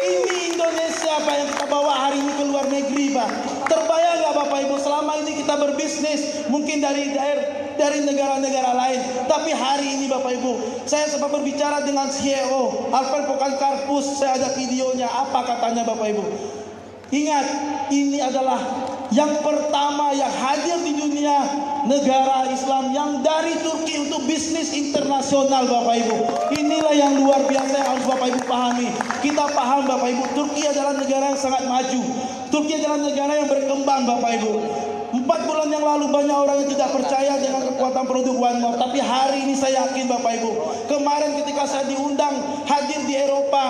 Ini Indonesia Pak yang kita bawa hari ini ke luar negeri Pak. Terbayang nggak Bapak Ibu, selama ini kita berbisnis mungkin dari negara-negara lain, tapi hari ini Bapak Ibu, saya sempat berbicara dengan CEO Alfred Pokankarpus. Saya ada videonya, apa katanya Bapak Ibu. Ingat, ini adalah yang pertama yang hadir di dunia negara Islam yang dari Turki untuk bisnis internasional Bapak Ibu. Inilah yang luar biasa yang harus Bapak Ibu pahami. Kita paham Bapak Ibu, Turki adalah negara yang sangat maju. Turki adalah negara yang berkembang Bapak Ibu. 4 yang lalu banyak orang yang tidak percaya dengan kekuatan produk One More. Tapi hari ini saya yakin Bapak Ibu. Kemarin ketika saya diundang hadir di Eropa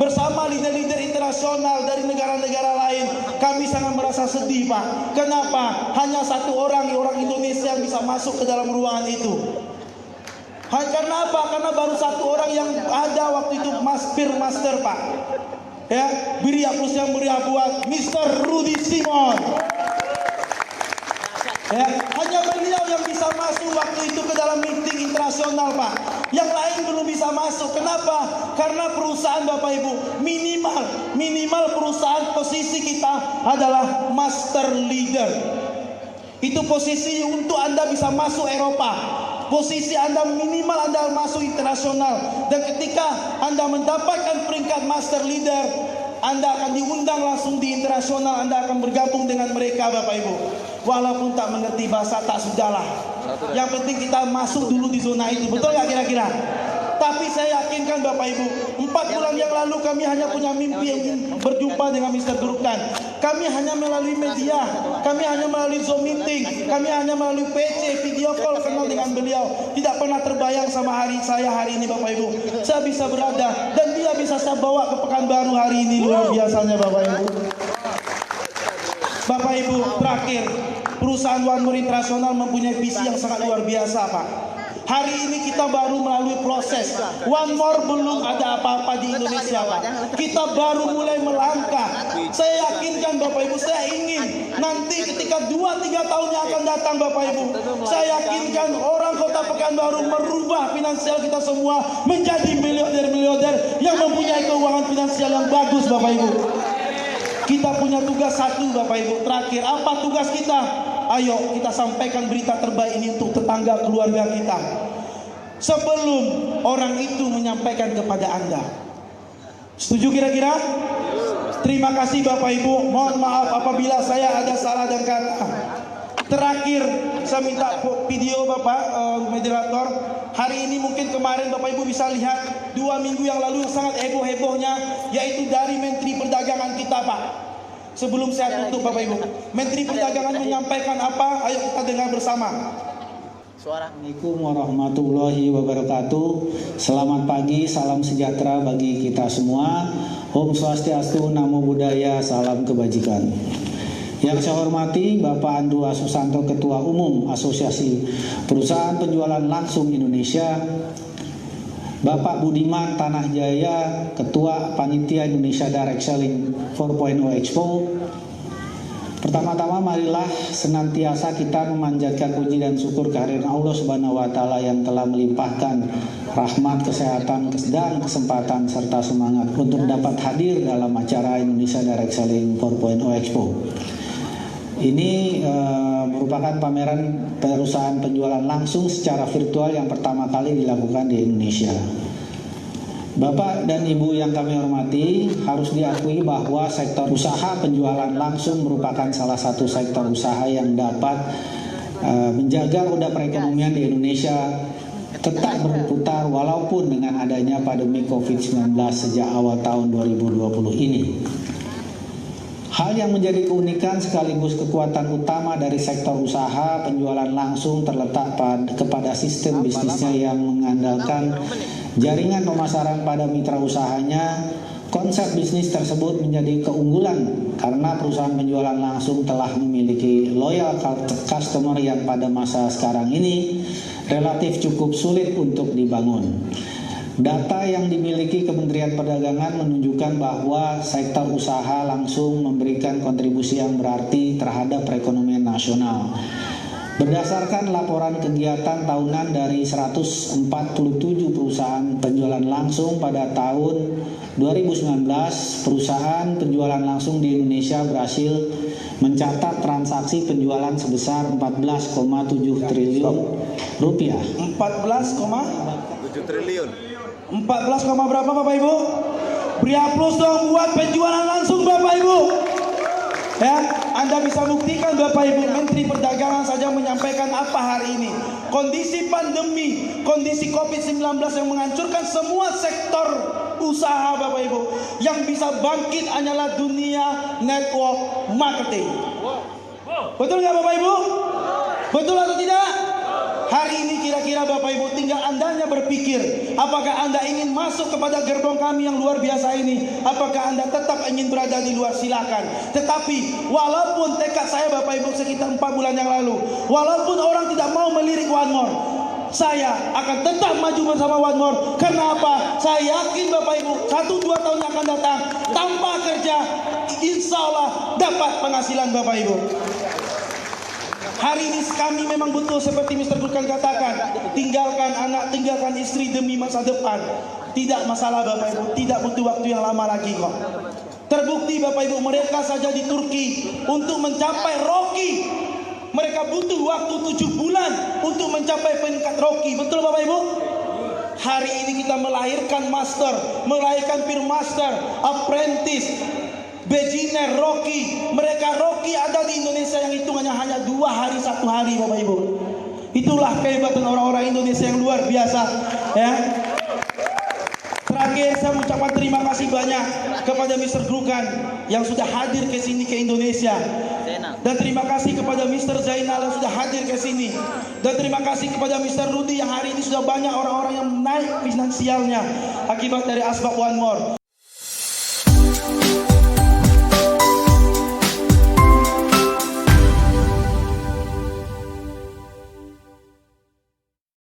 bersama leader-leader internasional dari negara-negara lain, kami sangat merasa sedih Pak. Kenapa? Hanya satu orang Indonesia yang bisa masuk ke dalam ruangan itu. Karena apa? Karena baru satu orang yang ada waktu itu Master Pak. Ya, beri aplaus yang meriah buat Mr. Rudy Simon. Ya, hanya beliau yang bisa masuk waktu itu ke dalam meeting internasional Pak. Yang lain belum bisa masuk. Kenapa? Karena perusahaan Bapak Ibu minimal perusahaan posisi kita adalah master leader. Itu posisi untuk Anda bisa masuk Eropa. Posisi Anda minimal Anda masuk internasional. Dan ketika Anda mendapatkan peringkat master leader, Anda akan diundang langsung di internasional. Anda akan bergabung dengan mereka Bapak Ibu. Walaupun tak mengerti bahasa tak sudahlah. Yang penting kita masuk dulu di zona itu. Betul gak kira-kira? Tapi saya yakinkan Bapak Ibu, 4 bulan yang lalu kami hanya punya mimpi ingin berjumpa dengan Mr. Durkan. Kami hanya melalui media, kami hanya melalui Zoom meeting, kami hanya melalui PC, video call kenal dengan beliau. Tidak pernah terbayang sama hari ini Bapak Ibu. Saya bisa berada dan dia bisa saya bawa ke Pekanbaru hari ini, luar biasanya Bapak Ibu. Bapak Ibu, terakhir, perusahaan One More International mempunyai visi yang sangat luar biasa Pak. Hari ini kita baru melalui proses. One More belum ada apa-apa di Indonesia Pak. Kita baru mulai melangkah. Saya yakinkan Bapak Ibu, saya ingin nanti ketika 2-3 tahun yang akan datang Bapak Ibu, saya yakinkan orang Kota Pekanbaru merubah finansial kita semua menjadi miliarder-miliarder yang mempunyai keuangan finansial yang bagus Bapak Ibu. Kita punya tugas satu Bapak Ibu. Terakhir, apa tugas kita? Ayo kita sampaikan berita terbaik ini untuk tetangga keluarga kita sebelum orang itu menyampaikan kepada Anda. Setuju kira-kira? Terima kasih Bapak Ibu. Mohon maaf apabila saya ada salah dan kata. Terakhir saya minta video Bapak moderator. Hari ini mungkin kemarin Bapak Ibu bisa lihat 2 minggu yang lalu yang sangat heboh-hebohnya, yaitu dari Menteri Perdagangan kita Pak. Sebelum saya tutup Bapak Ibu, Menteri Perdagangan menyampaikan apa? Ayo kita dengar bersama. Assalamualaikum warahmatullahi wabarakatuh. Selamat pagi, salam sejahtera bagi kita semua. Om Swastiastu, Namo Buddhaya, salam kebajikan. Yang saya hormati Bapak Andua Susanto, Ketua Umum Asosiasi Perusahaan Penjualan Langsung Indonesia, Bapak Budiman Tanah Jaya, Ketua Panitia Indonesia Direct Selling 4.0 Expo. Pertama-tama marilah senantiasa kita memanjatkan puji dan syukur kehadiran Allah Subhanahu wa taala yang telah melimpahkan rahmat, kesehatan, dan kesempatan serta semangat untuk dapat hadir dalam acara Indonesia Direct Selling 4.0 Expo. Ini merupakan pameran perusahaan penjualan langsung secara virtual yang pertama kali dilakukan di Indonesia. Bapak dan Ibu yang kami hormati, harus diakui bahwa sektor usaha penjualan langsung merupakan salah satu sektor usaha yang dapat menjaga roda perekonomian di Indonesia tetap berputar walaupun dengan adanya pandemi COVID-19 sejak awal tahun 2020 ini. Hal yang menjadi keunikan sekaligus kekuatan utama dari sektor usaha penjualan langsung terletak kepada sistem bisnisnya yang mengandalkan jaringan pemasaran pada mitra usahanya. Konsep bisnis tersebut menjadi keunggulan karena perusahaan penjualan langsung telah memiliki loyal customer yang pada masa sekarang ini relatif cukup sulit untuk dibangun. Data yang dimiliki Kementerian Perdagangan menunjukkan bahwa sektor usaha langsung memberikan kontribusi yang berarti terhadap perekonomian nasional. Berdasarkan laporan kegiatan tahunan dari 147 perusahaan penjualan langsung pada tahun 2019, perusahaan penjualan langsung di Indonesia berhasil mencatat transaksi penjualan sebesar 14,7 triliun rupiah. 14,7 triliun. 14, berapa Bapak Ibu? Beri aplaus dong buat penjualan langsung Bapak Ibu. Ya, Anda bisa buktikan Bapak Ibu, Menteri Perdagangan saja menyampaikan apa hari ini. Kondisi pandemi, kondisi COVID-19 yang menghancurkan semua sektor usaha Bapak Ibu. Yang bisa bangkit hanyalah dunia network marketing. Betul nggak Bapak Ibu? Betul atau tidak? Hari ini kira-kira Bapak Ibu tinggal Andanya berpikir, apakah Anda ingin masuk kepada gerbong kami yang luar biasa ini? Apakah Anda tetap ingin berada di luar? Silakan. Tetapi walaupun tekad saya Bapak Ibu sekitar 4 bulan yang lalu, walaupun orang tidak mau melirik One More, saya akan tetap maju bersama One More. Karena apa? Saya yakin Bapak Ibu 1-2 tahun yang akan datang, tanpa kerja insya Allah dapat penghasilan Bapak Ibu. Hari ini kami memang betul seperti Mr. Gurkan katakan, tinggalkan anak, tinggalkan istri demi masa depan. Tidak masalah Bapak Ibu, tidak butuh waktu yang lama lagi kok. Terbukti Bapak Ibu, mereka saja di Turki untuk mencapai Rocky, mereka butuh waktu 7 bulan untuk mencapai peringkat Rocky. Betul Bapak Ibu? Hari ini kita melahirkan master, melahirkan peer master, apprentice, beginner, Rocky. Mereka Rocky ada di Indonesia yang hitungannya hanya 2 hari, 1 hari Bapak Ibu. Itulah kehebatan orang-orang Indonesia yang luar biasa, ya. Terakhir saya mengucapkan terima kasih banyak kepada Mr. Gurkan yang sudah hadir ke sini ke Indonesia. Dan terima kasih kepada Mr. Zainal yang sudah hadir ke sini. Dan terima kasih kepada Mr. Rudy yang hari ini sudah banyak orang-orang yang naik finansialnya akibat dari asbab One More.